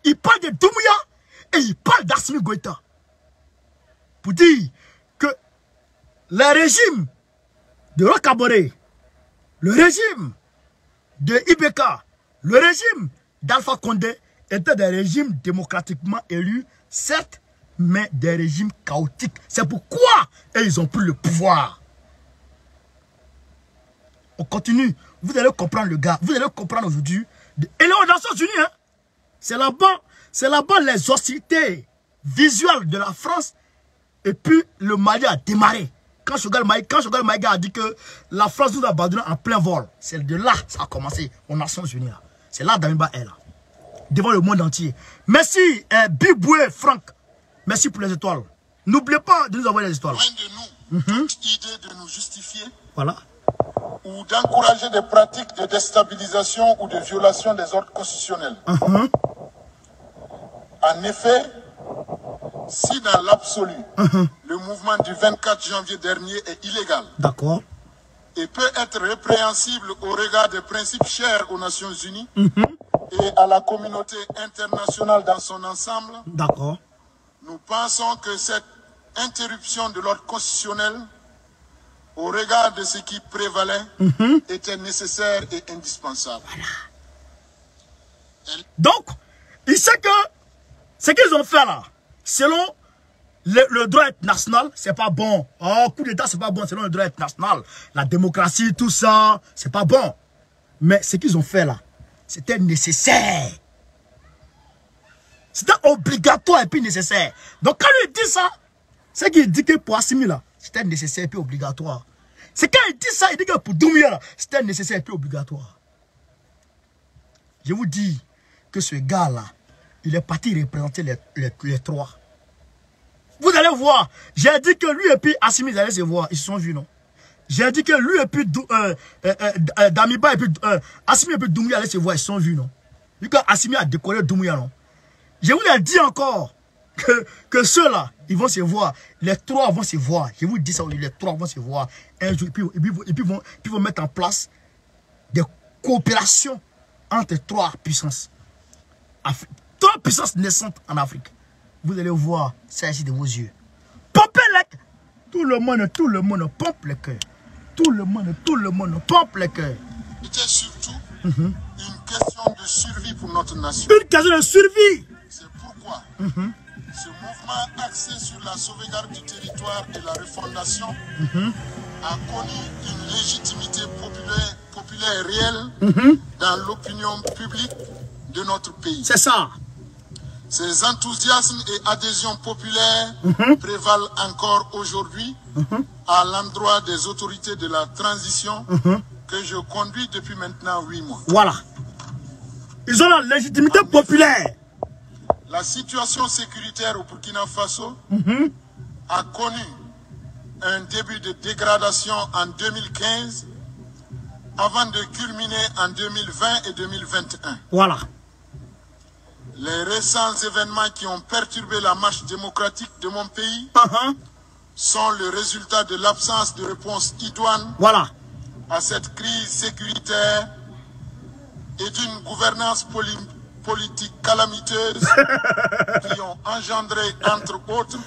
Il parle de Doumbouya et il parle d'Assimi Goïta. Pour dire que le régime de Roch-Kaboré, le régime de Ibeka, le régime d'Alpha Condé étaient des régimes démocratiquement élus, certes, mais des régimes chaotiques. C'est pourquoi ils ont pris le pouvoir. On continue. Vous allez comprendre le gars. Vous allez comprendre aujourd'hui. Et les Nations Unies, hein, c'est là-bas les hostilités visuelles de la France. Et puis le Mali a démarré. Quand Choguel Maïga a dit que la France nous a abandonné en plein vol, c'est de là que ça a commencé aux Nations Unies. C'est là Damiba est là. Devant le monde entier. Merci Biboué Franck. Merci pour les étoiles. N'oubliez pas de nous envoyer les étoiles. Loin de nous toute idée de nous justifier. Voilà. Ou d'encourager des pratiques de déstabilisation ou de violation des ordres constitutionnels. En effet, si dans l'absolu, le mouvement du 24 janvier dernier est illégal, d'accord, et peut être répréhensible au regard des principes chers aux Nations Unies et à la communauté internationale dans son ensemble, d'accord, nous pensons que cette interruption de l'ordre constitutionnel, au regard de ce qui prévalait, était nécessaire et indispensable. Voilà. Donc, il sait que ce qu'ils ont fait là, selon le droit international, c'est pas bon. Oh, coup d'État, c'est pas bon selon le droit international. La démocratie, tout ça, c'est pas bon. Mais ce qu'ils ont fait là, c'était nécessaire. C'était obligatoire et puis nécessaire. Donc quand il dit ça, c'est qu'il dit que pour Assimi là, c'était nécessaire et puis obligatoire. C'est quand il dit ça, il dit que pour Doumbouya là, c'était nécessaire et puis obligatoire. Je vous dis que ce gars là, il est parti représenter les trois. Vous allez voir, j'ai dit que lui et puis Assimi, ils allaient se voir, ils se sont vus, non? J'ai dit que lui et puis Damiba et puis Assimi et puis Doumbouya allaient se voir, ils se sont vus, non? Vu que Assimi a décoré Doumbouya, non? Je vous l'ai dit encore que ceux-là, ils vont se voir. Les trois vont se voir. Je vous dis ça, les trois vont se voir un jour. Et puis vont mettre en place des coopérations entre trois puissances. Trois puissances naissantes en Afrique. Vous allez voir ça ici de vos yeux. Pompez les. Tout le monde pompe le cœur. Tout le monde pompe le cœur. C'était surtout une question de survie pour notre nation. Une question de survie. C'est pourquoi ce mouvement axé sur la sauvegarde du territoire et la refondation a connu une légitimité populaire réelle dans l'opinion publique de notre pays. C'est ça. Ces enthousiasmes et adhésions populaires prévalent encore aujourd'hui à l'endroit des autorités de la transition que je conduis depuis maintenant 8 mois. Voilà. Ils ont la légitimité populaire. La situation sécuritaire au Burkina Faso a connu un début de dégradation en 2015 avant de culminer en 2020 et 2021. Voilà. Les récents événements qui ont perturbé la marche démocratique de mon pays sont le résultat de l'absence de réponse idoine à cette crise sécuritaire et d'une gouvernance politique calamiteuse qui ont engendré, entre autres,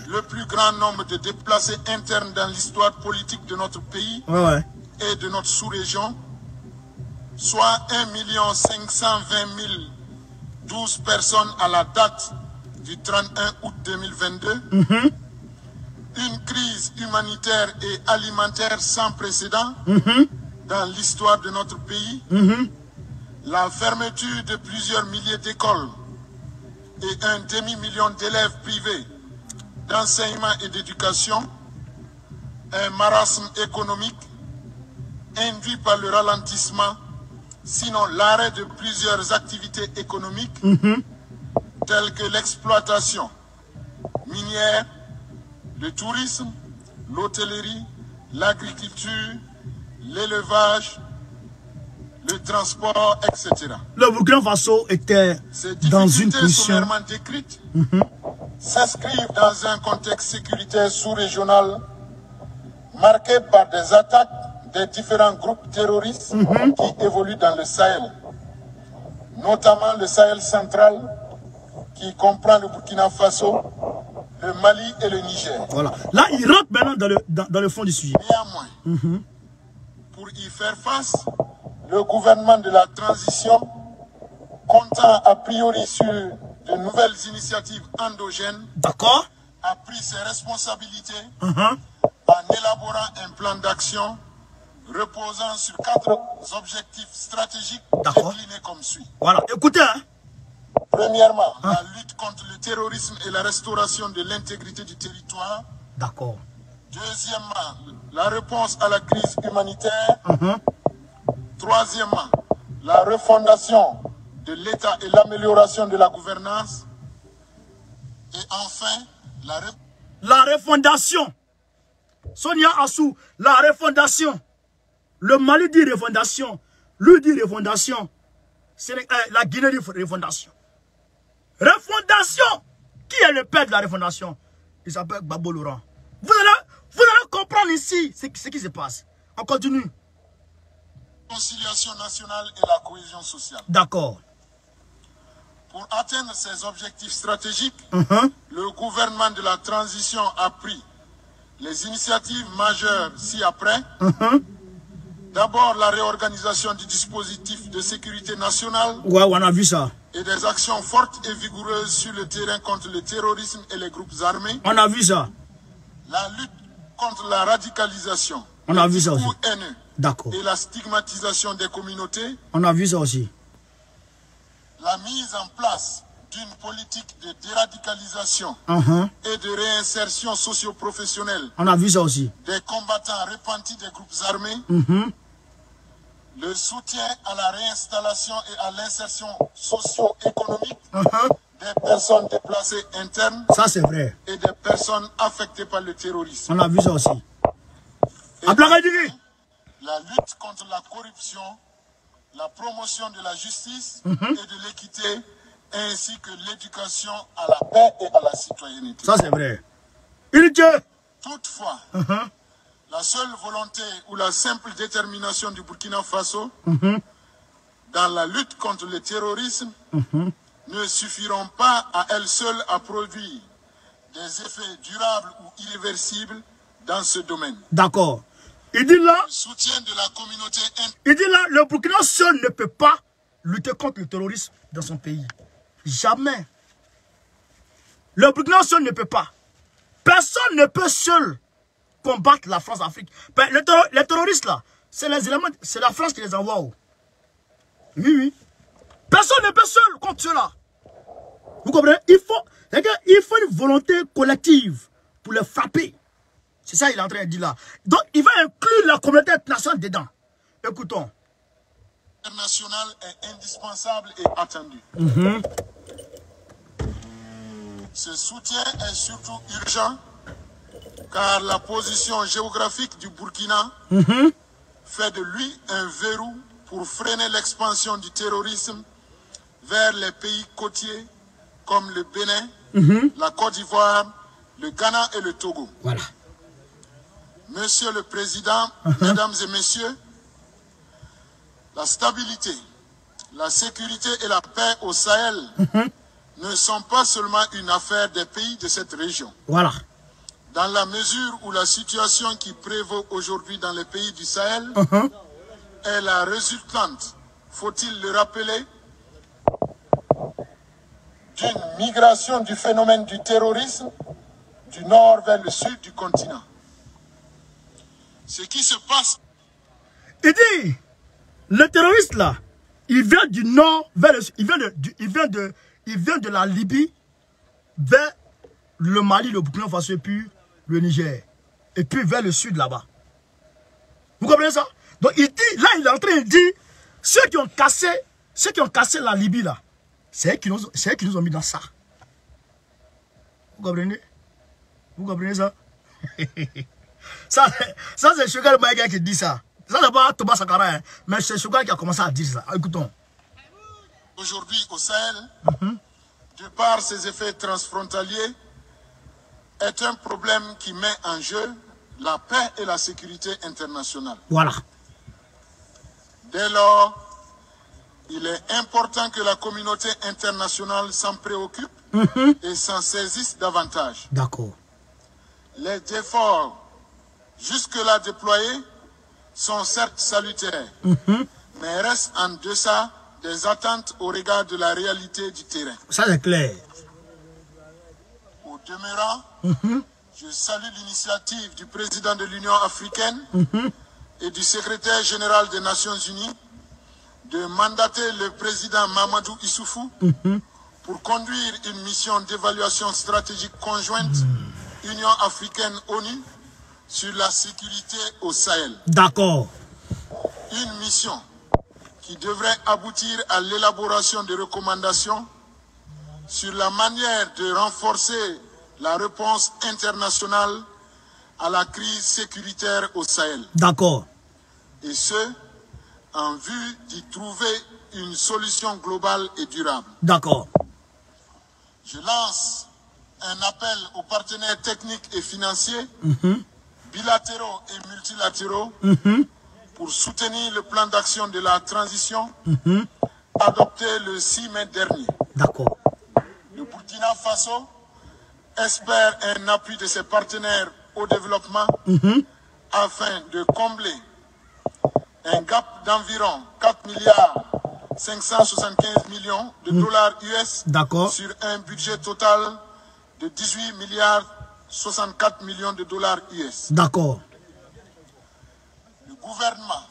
le plus grand nombre de déplacés internes dans l'histoire politique de notre pays et de notre sous-région, soit 1 520 012 personnes à la date du 31 août 2022, une crise humanitaire et alimentaire sans précédent dans l'histoire de notre pays, la fermeture de plusieurs milliers d'écoles et un demi-million d'élèves privés d'enseignement et d'éducation, un marasme économique induit par le ralentissement, sinon l'arrêt de plusieurs activités économiques telles que l'exploitation minière, le tourisme, l'hôtellerie, l'agriculture, l'élevage, le transport, etc. Le Burkina Faso était dans une position sommairement décrite s'inscrivent dans un contexte sécuritaire sous-régional marqué par des attaques des différents groupes terroristes qui évoluent dans le Sahel, notamment le Sahel central qui comprend le Burkina Faso, le Mali et le Niger. Voilà. Là, il rentre maintenant dans le fond du sujet. Néanmoins, pour y faire face, le gouvernement de la transition, comptant a priori sur de nouvelles initiatives endogènes, a pris ses responsabilités en élaborant un plan d'action reposant sur 4 objectifs stratégiques déclinés comme suit. Voilà, écoutez. Premièrement, la lutte contre le terrorisme et la restauration de l'intégrité du territoire. D'accord. Deuxièmement, la réponse à la crise humanitaire. Troisièmement, la refondation de l'État et l'amélioration de la gouvernance. Et enfin, la refondation. Sonia Assou, la refondation. Le Mali dit refondation. Lui dit refondation. C'est la Guinée dit refondation. Refondation. Qui est le père de la refondation? Il s'appelle Gbagbo Laurent. Vous allez comprendre ici ce qui se passe. On continue. Conciliation nationale et la cohésion sociale. D'accord. Pour atteindre ces objectifs stratégiques, le gouvernement de la transition a pris les initiatives majeures ci-après. D'abord, la réorganisation du dispositif de sécurité nationale. Ouais, on a vu ça. Et des actions fortes et vigoureuses sur le terrain contre le terrorisme et les groupes armés. On a vu ça. La lutte contre la radicalisation. On a vu ça aussi. Haineux. D'accord. Et la stigmatisation des communautés. On a vu ça aussi. La mise en place d'une politique de déradicalisation et de réinsertion socio-professionnelle. On a vu ça aussi. Des combattants repentis des groupes armés. Le soutien à la réinstallation et à l'insertion socio-économique des personnes déplacées internes. Ça c'est vrai. Et des personnes affectées par le terrorisme. On a vu ça aussi. Et la lutte contre la corruption, la promotion de la justice et de l'équité, ainsi que l'éducation à la paix et à la citoyenneté. Ça c'est vrai. Toutefois, la seule volonté ou la simple détermination du Burkina Faso dans la lutte contre le terrorisme ne suffiront pas à elles seules à produire des effets durables ou irréversibles dans ce domaine. D'accord. Il dit là, le soutien de la communauté. Il dit là, le Burkina seul ne peut pas lutter contre le terrorisme dans son pays. Jamais. Le Burkina seul ne peut pas. Personne ne peut seul combattre la France-Afrique. Les terroristes là, c'est les éléments, c'est la France qui les envoie. Oui, oui. Personne ne peut seul contre cela. Vous comprenez? Il faut une volonté collective pour les frapper. C'est ça qu'il est en train de dire là. Donc, il va inclure la communauté internationale dedans. Écoutons. International est indispensable et attendu. Ce soutien est surtout urgent car la position géographique du Burkina fait de lui un verrou pour freiner l'expansion du terrorisme vers les pays côtiers comme le Bénin, la Côte d'Ivoire, le Ghana et le Togo. Voilà. Monsieur le Président, Mesdames et Messieurs, la stabilité, la sécurité et la paix au Sahel ne sont pas seulement une affaire des pays de cette région. Voilà. Dans la mesure où la situation qui prévaut aujourd'hui dans les pays du Sahel est la résultante, faut-il le rappeler, d'une migration du phénomène du terrorisme du nord vers le sud du continent. Ce qui se passe... Il dit, le terroriste là, il vient du nord vers le sud, il vient de la Libye vers le Mali, le Burkina Faso et puis le Niger. Et puis vers le sud là-bas. Vous comprenez ça? Donc il dit, là il est en train de dire, ceux qui ont cassé la Libye là, c'est eux qui nous ont mis dans ça. Vous comprenez? Vous comprenez ça? Ça c'est Sugar Maïga qui dit ça. Ça n'est pas Thomas Sankara, hein, mais c'est Sugar qui a commencé à dire ça. Écoutons. Aujourd'hui au Sahel, de par ses effets transfrontaliers, est un problème qui met en jeu la paix et la sécurité internationale. Voilà. Dès lors, il est important que la communauté internationale s'en préoccupe et s'en saisisse davantage. D'accord. Les efforts jusque-là déployés sont certes salutaires, mais restent en deçà des attentes au regard de la réalité du terrain. Ça c'est clair. Au demeurant, je salue l'initiative du président de l'Union africaine et du secrétaire général des Nations Unies de mandater le président Mamadou Issoufou pour conduire une mission d'évaluation stratégique conjointe Union africaine-ONU sur la sécurité au Sahel. D'accord. Une mission qui devrait aboutir à l'élaboration de recommandations sur la manière de renforcer la réponse internationale à la crise sécuritaire au Sahel. D'accord. Et ce, en vue d'y trouver une solution globale et durable. D'accord. Je lance un appel aux partenaires techniques et financiers, bilatéraux et multilatéraux, pour soutenir le plan d'action de la transition adopté le 6 mai dernier. D'accord. Le Burkina Faso espère un appui de ses partenaires au développement afin de combler un gap d'environ 4 milliards 575 millions de dollars US sur un budget total de 18 milliards 64 millions de dollars US. D'accord. Le gouvernement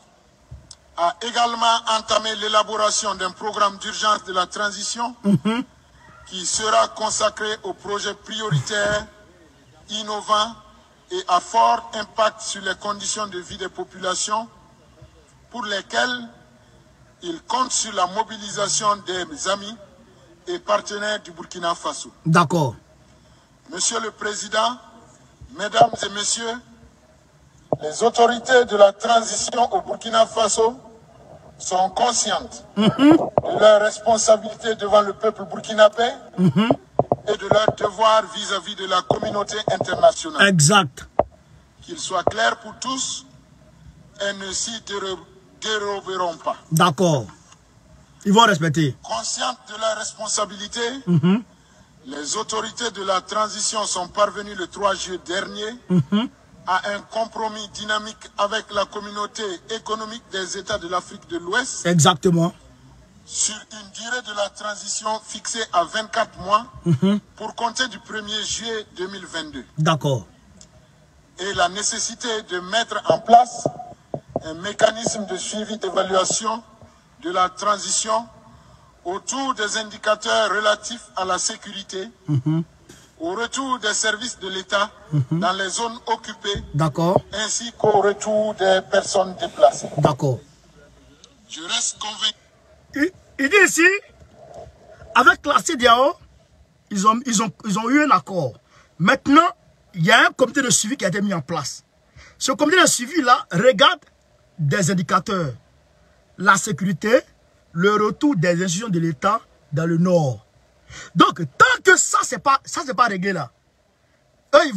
a également entamé l'élaboration d'un programme d'urgence de la transition qui sera consacré aux projets prioritaires, innovants et à fort impact sur les conditions de vie des populations pour lesquelles il compte sur la mobilisation des amis et partenaires du Burkina Faso. D'accord. Monsieur le Président, Mesdames et Messieurs, les autorités de la transition au Burkina Faso sont conscientes de leurs responsabilités devant le peuple burkinabé et de leur devoir vis-à-vis de la communauté internationale. Exact. Qu'il soit clair pour tous, elles ne s'y déroberont pas. D'accord. Ils vont respecter. Conscientes de leurs responsabilités, les autorités de la transition sont parvenues le 3 juillet dernier à un compromis dynamique avec la communauté économique des États de l'Afrique de l'Ouest. Exactement. Sur une durée de la transition fixée à 24 mois pour compter du 1er juillet 2022. D'accord. Et la nécessité de mettre en place un mécanisme de suivi d'évaluation de la transition autour des indicateurs relatifs à la sécurité, au retour des services de l'État dans les zones occupées, ainsi qu'au retour des personnes déplacées. D'accord. Je reste convaincu. Il dit ici, avec la CEDEAO, ils ont eu un accord. Maintenant, il y a un comité de suivi qui a été mis en place. Ce comité de suivi-là regarde des indicateurs. La sécurité, le retour des institutions de l'État dans le Nord. Donc, tant que ça, c'est pas réglé là, eux, ils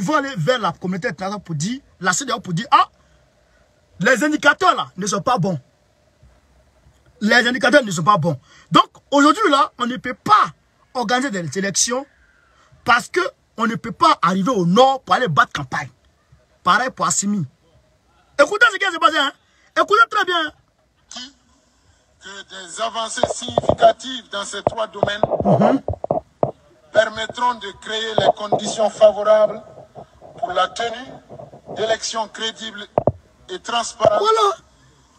vont aller vers la communauté internationale pour dire, la CEDEAO pour dire, ah, les indicateurs là ne sont pas bons. Les indicateurs ne sont pas bons. Donc, aujourd'hui là, on ne peut pas organiser des élections parce que on ne peut pas arriver au Nord pour aller battre campagne. Pareil pour Assimi. Écoutez ce qui s'est passé, hein? Écoutez très bien. Que des avancées significatives dans ces trois domaines permettront de créer les conditions favorables pour la tenue d'élections crédibles et transparentes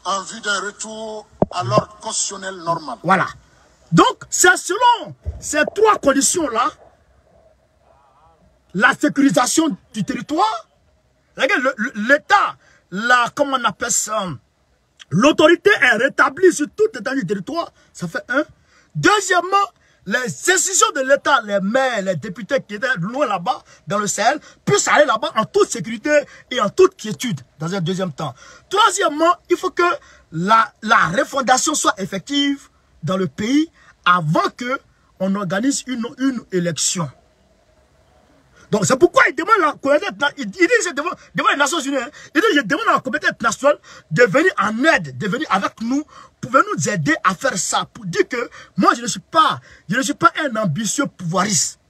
en vue d'un retour à l'ordre constitutionnel normal. Voilà. Donc, c'est selon ces trois conditions-là, la sécurisation du territoire, l'État, comment on appelle ça, l'autorité est rétablie sur toute l'étendue du territoire, ça fait un. Deuxièmement, les décisions de l'État, les maires, les députés qui étaient loin là-bas, dans le Sahel, puissent aller là-bas en toute sécurité et en toute quiétude, dans un deuxième temps. Troisièmement, il faut que la refondation soit effective dans le pays avant qu'on organise une élection. Donc c'est pourquoi il demande la communauté internationale, il dit devant les Nations Unies, il dit je demande à la communauté internationale de venir en aide, de venir avec nous, pour nous aider à faire ça, pour dire que moi je ne suis pas un ambitieux pouvoiriste.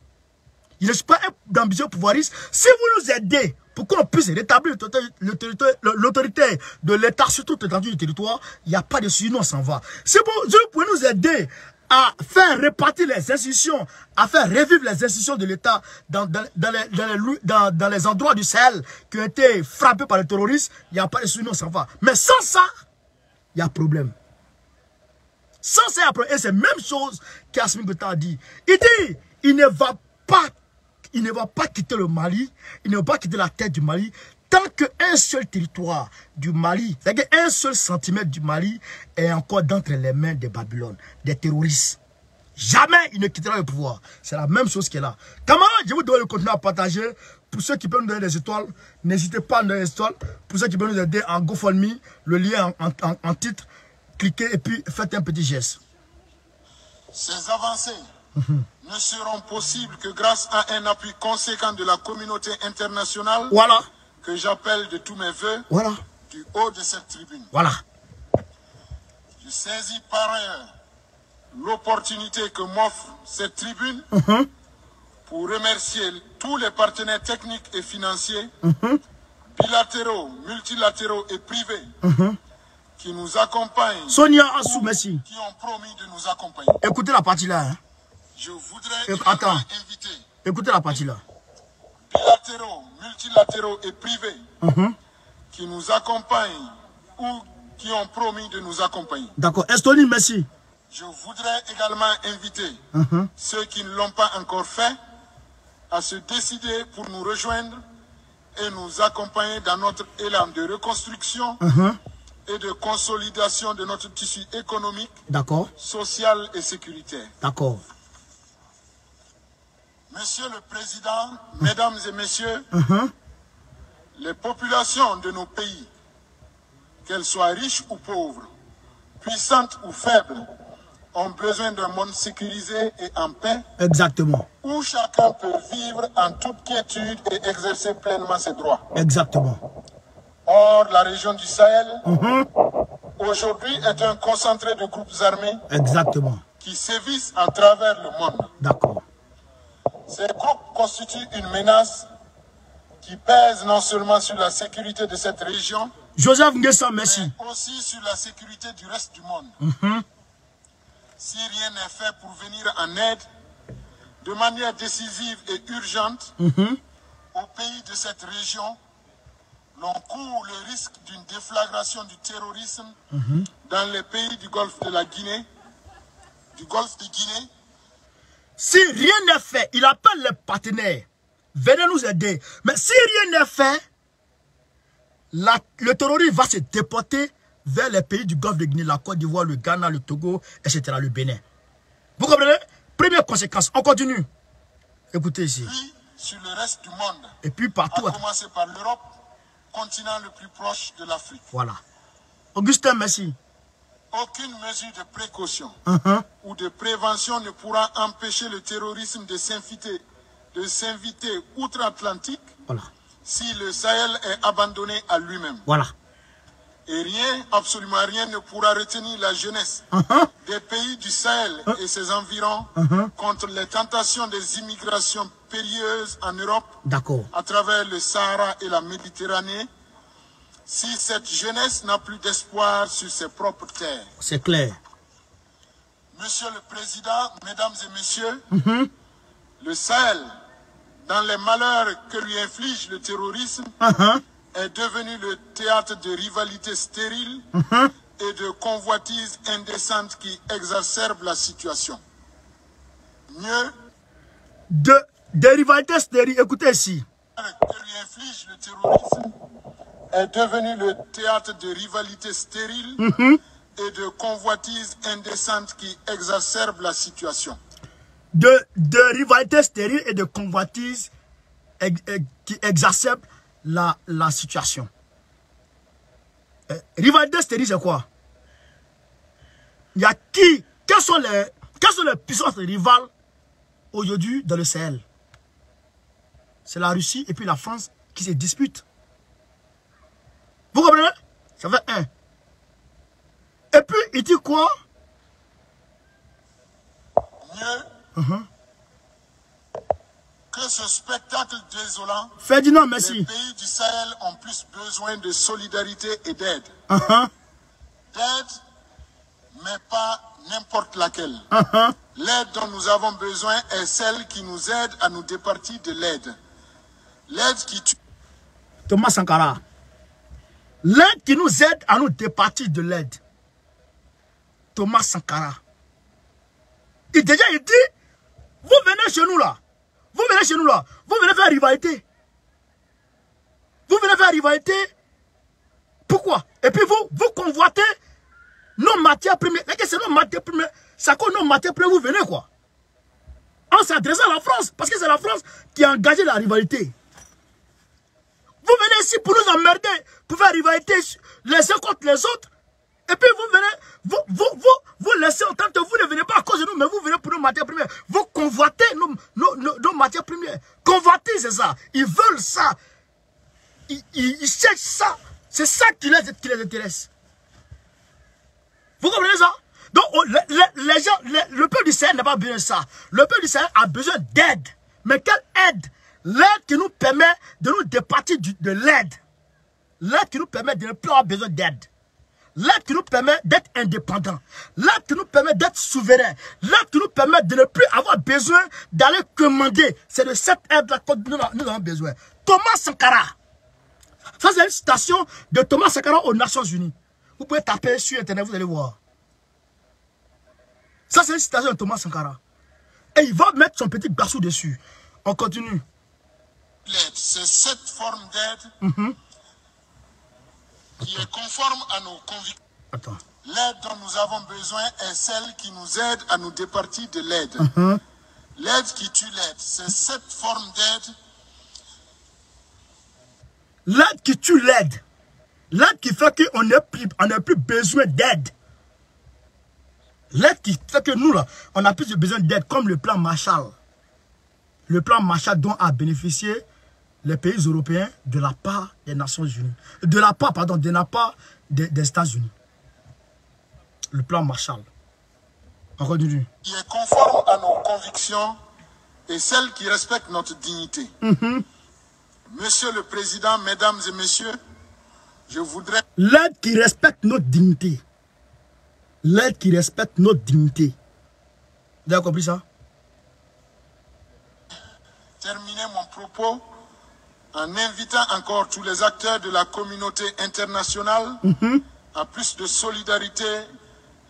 Je ne suis pas un ambitieux pouvoiriste. Si vous nous aidez pour qu'on puisse rétablir l'autorité de l'État sur toute l'étendue du territoire, il n'y a pas de souci, nous on s'en va. Si vous pouvez nous aider à faire répartir les institutions, à faire revivre les institutions de l'État dans les endroits du Sahel qui ont été frappés par les terroristes, il n'y a pas de souci, on s'en va. Mais sans ça, il y a problème. Sans ça, il y a problème. Et c'est la même chose qu'Assimi Goïta a dit. Il dit, il ne va pas quitter le Mali, il ne va pas quitter la tête du Mali, tant qu'un seul territoire du Mali, c'est-à-dire un seul centimètre du Mali est encore d'entre les mains des Babylone, des terroristes. Jamais il ne quittera le pouvoir. C'est la même chose qui est là. Camarades, je vous dois continuer à partager. Pour ceux qui peuvent nous donner des étoiles, n'hésitez pas à nous donner des étoiles. Pour ceux qui peuvent nous aider en GoFundMe, le lien en titre, cliquez et puis faites un petit geste. Ces avancées ne seront possibles que grâce à un appui conséquent de la communauté internationale. Voilà. Que j'appelle de tous mes voeux du haut de cette tribune. Voilà. Je saisis par ailleurs l'opportunité que m'offre cette tribune pour remercier tous les partenaires techniques et financiers, bilatéraux, multilatéraux et privés, qui nous accompagnent, Sonia Assou, merci, qui ont promis de nous accompagner. Écoutez la partie là. Hein. Je voudrais inviter. Écoutez la partie là. Bilatéraux, multilatéraux et privés qui nous accompagnent ou qui ont promis de nous accompagner. D'accord. Estonie, merci. Je voudrais également inviter ceux qui ne l'ont pas encore fait à se décider pour nous rejoindre et nous accompagner dans notre élan de reconstruction et de consolidation de notre tissu économique, social et sécuritaire. D'accord. Monsieur le Président, Mesdames et Messieurs, les populations de nos pays, qu'elles soient riches ou pauvres, puissantes ou faibles, ont besoin d'un monde sécurisé et en paix. Exactement. Où chacun peut vivre en toute quiétude et exercer pleinement ses droits. Exactement. Or, la région du Sahel, aujourd'hui, est un concentré de groupes armés. Exactement. Qui sévissent à travers le monde. D'accord. Ces groupes constituent une menace qui pèse non seulement sur la sécurité de cette région, Joseph Nguessa, merci, mais aussi sur la sécurité du reste du monde. Si rien n'est fait pour venir en aide de manière décisive et urgente aux pays de cette région, l'on court le risque d'une déflagration du terrorisme dans les pays du Golfe de la Guinée, du golfe de Guinée. Si rien n'est fait, il appelle les partenaires. Venez nous aider. Mais si rien n'est fait, le terrorisme va se déporter vers les pays du golfe de Guinée, la Côte d'Ivoire, le Ghana, le Togo, etc., le Bénin. Vous comprenez? Première conséquence, on continue. Écoutez ici. Puis, sur le reste du monde. Et puis partout. À commencer par l'Europe, continent le plus proche de l'Afrique. Voilà. Augustin, merci. Aucune mesure de précaution ou de prévention ne pourra empêcher le terrorisme de s'inviter outre-Atlantique, voilà, si le Sahel est abandonné à lui-même. Voilà. Et rien, absolument rien ne pourra retenir la jeunesse des pays du Sahel et ses environs contre les tentations des immigrations périlleuses en Europe, à travers le Sahara et la Méditerranée, si cette jeunesse n'a plus d'espoir sur ses propres terres. C'est clair. Monsieur le Président, Mesdames et Messieurs, le Sahel, dans les malheurs que lui inflige le terrorisme, est devenu le théâtre de rivalités stériles et de convoitises indécentes qui exacerbent la situation. Mieux, de rivalités stériles, écoutez ici. Que lui inflige le terrorisme est devenu le théâtre de rivalités stériles et de convoitises indécentes qui exacerbent la situation. De rivalités stériles et de convoitises qui exacerbent la situation. Rivalité stérile, c'est quoi? Il y a qui? Quelles sont les puissances rivales aujourd'hui dans le Sahel? C'est la Russie et puis la France qui se disputent. Vous comprenez? Ça fait un. Et puis, il dit quoi? Mieux que ce spectacle désolant, Ferdinand, merci. Les pays du Sahel ont plus besoin de solidarité et d'aide. D'aide, mais pas n'importe laquelle. L'aide dont nous avons besoin est celle qui nous aide à nous départir de l'aide. L'aide qui tue. Thomas Sankara. L'aide qui nous aide à nous départir de l'aide. Thomas Sankara. Il dit, vous venez chez nous là. Vous venez chez nous là. Vous venez faire rivalité. Vous venez faire rivalité. Pourquoi? Et puis vous convoitez nos matières premières. Mais que c'est nos matières premières. C'est quoi nos matières premières? Vous venez quoi? En s'adressant à la France. Parce que c'est la France qui a engagé la rivalité. Vous venez ici pour nous emmerder, pour faire rivalité les uns contre les autres. Et puis vous venez, vous laissez entendre que vous ne venez pas à cause de nous, mais vous venez pour nos matières premières. Vous convoitez nos matières premières. Convoiter, c'est ça. Ils veulent ça. Ils cherchent ça. C'est ça qui les intéresse. Vous comprenez ça? Donc, les gens, le peuple du Sahel n'a pas besoin de ça. Le peuple du Sahel a besoin d'aide. Mais quelle aide? L'aide qui nous permet de nous départir de l'aide. L'aide qui nous permet de ne plus avoir besoin d'aide. L'aide qui nous permet d'être indépendants. L'aide qui nous permet d'être souverains. L'aide qui nous permet de ne plus avoir besoin d'aller commander. C'est de cette aide-là que nous avons besoin. Thomas Sankara. Ça, c'est une citation de Thomas Sankara aux Nations Unies. Vous pouvez taper sur Internet, vous allez voir. Ça, c'est une citation de Thomas Sankara. Et il va mettre son petit bassou dessus. On continue. C'est cette forme d'aide qui est conforme à nos convictions. Attends. L'aide dont nous avons besoin est celle qui nous aide à nous départir de l'aide. L'aide qui tue l'aide. C'est cette forme d'aide. L'aide qui tue l'aide. L'aide qui fait qu'on n'a plus besoin d'aide. L'aide qui fait que nous, là, on a plus besoin d'aide, comme le plan Marshall. Le plan Marshall dont a bénéficié les pays européens de la part des Nations Unies. De la part des États-Unis. Le plan Marshall. On continue. Qui est conforme à nos convictions et celle qui respecte notre dignité. Monsieur le Président, Mesdames et Messieurs, je voudrais... L'aide qui respecte notre dignité. L'aide qui respecte notre dignité. Vous avez compris ça? Terminer mon propos en invitant encore tous les acteurs de la communauté internationale à plus de solidarité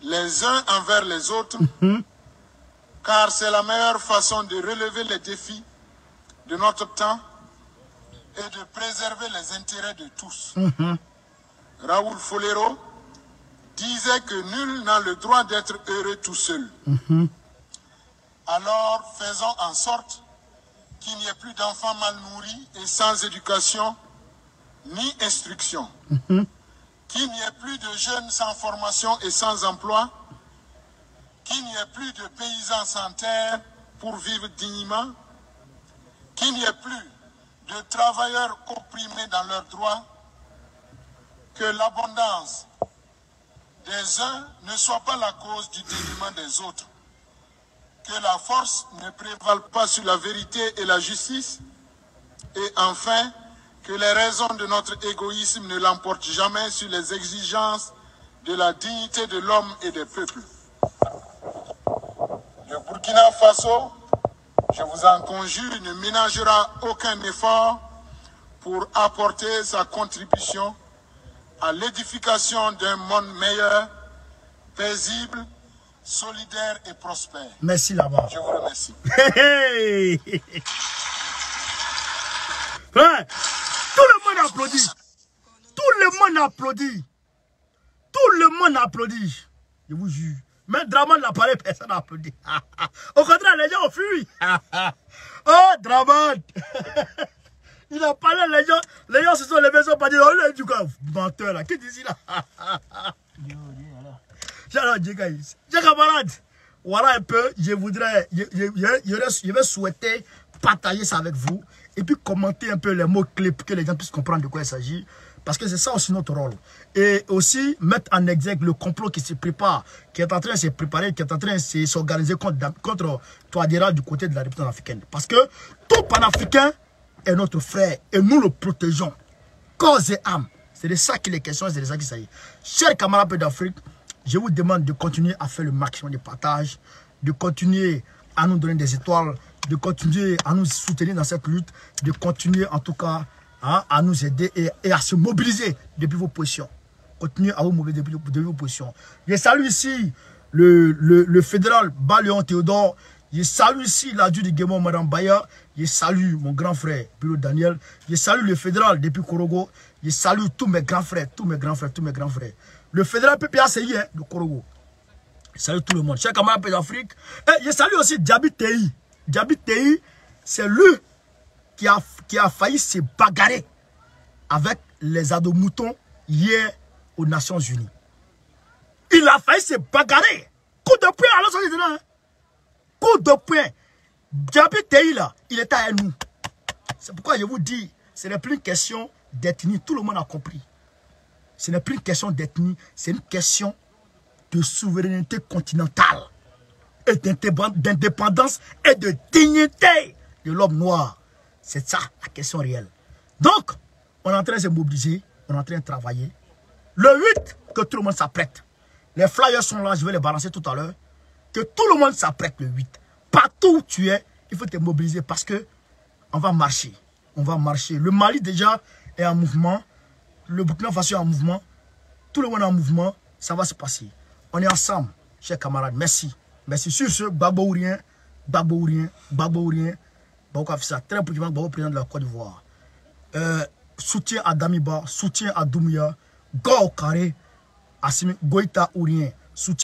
les uns envers les autres car c'est la meilleure façon de relever les défis de notre temps et de préserver les intérêts de tous. Raoul Folero disait que nul n'a le droit d'être heureux tout seul. Alors faisons en sorte qu'il n'y ait plus d'enfants mal nourris et sans éducation ni instruction. Qu'il n'y ait plus de jeunes sans formation et sans emploi. Qu'il n'y ait plus de paysans sans terre pour vivre dignement. Qu'il n'y ait plus de travailleurs opprimés dans leurs droits. Que l'abondance des uns ne soit pas la cause du dénuement des autres. Que la force ne prévale pas sur la vérité et la justice. Et enfin, que les raisons de notre égoïsme ne l'emportent jamais sur les exigences de la dignité de l'homme et des peuples. Le Burkina Faso, je vous en conjure, ne ménagera aucun effort pour apporter sa contribution à l'édification d'un monde meilleur, paisible, solidaire et prospère. Merci là-bas. Je vous remercie. Hey, hey. Ouais. Tout le monde applaudit. Tout le monde applaudit. Tout le monde applaudit. Je vous jure. Même Draman n'a parlé, personne n'a applaudi. Au contraire, les gens ont fui. Oh, Draman. Il a parlé, les gens se sont levés, ils sont pas dit, oh, il est du gars, menteur là. Qu'est-ce que tu dis là? J'ai camarade. Voilà un peu, je vais souhaiter partager ça avec vous. Et puis commenter un peu les mots clés pour que les gens puissent comprendre de quoi il s'agit. Parce que c'est ça aussi notre rôle. Et aussi mettre en exergue le complot qui se prépare, qui est en train de se préparer, qui est en train de s'organiser contre Touadéra du côté de la République africaine. Parce que tout panafricain est notre frère et nous le protégeons. Corps et âme. C'est de ça qu'il est question, c'est de ça qu'il s'agit. Chers camarades d'Afrique, je vous demande de continuer à faire le maximum de partage, de continuer à nous donner des étoiles, de continuer à nous soutenir dans cette lutte, de continuer en tout cas à nous aider et à se mobiliser depuis vos positions. Continuez à vous mobiliser depuis vos positions. Je salue ici le fédéral Baléon Théodore. Je salue ici l'adjoint du Guémon, Madame Baya. Je salue mon grand frère, Bureau Daniel. Je salue le fédéral depuis Korogo. Je salue tous mes grands frères, tous mes grands frères. Le fédéral PPACI de Korogo. Je salue tout le monde. Chers camarades d'Afrique. Et je salue aussi Djabi Tei. Djabi Tei, c'est lui qui a failli se bagarrer avec les ados-moutons hier aux Nations Unies. Il a failli se bagarrer. Coup de poing à l'Assemblée. Coup de poing. Djabi Tei là, il était à nous. C'est pourquoi je vous dis, ce n'est plus une question d'ethnie. Tout le monde a compris. Ce n'est plus une question d'ethnie, c'est une question de souveraineté continentale et d'indépendance et de dignité de l'homme noir. C'est ça la question réelle. Donc, on est en train de se mobiliser, on est en train de travailler. Le 8, que tout le monde s'apprête. Les flyers sont là, je vais les balancer tout à l'heure. Que tout le monde s'apprête le 8. Partout où tu es, il faut te mobiliser parce que on va marcher. On va marcher. Le Mali déjà est en mouvement. Le Burkina Faso est en mouvement. Tout le monde est en mouvement. Ça va se passer. On est ensemble, chers camarades. Merci. Merci. Sur ce, Gbagbo ou rien. Gbagbo ou rien. Gbagbo ou rien. Gbagbo Afissa. Très positivement, Gbagbo président de la Côte d'Ivoire. Soutien à Damiba. Soutien à Doumbouya. Go au carré. Assimi Goïta ou rien. Soutien.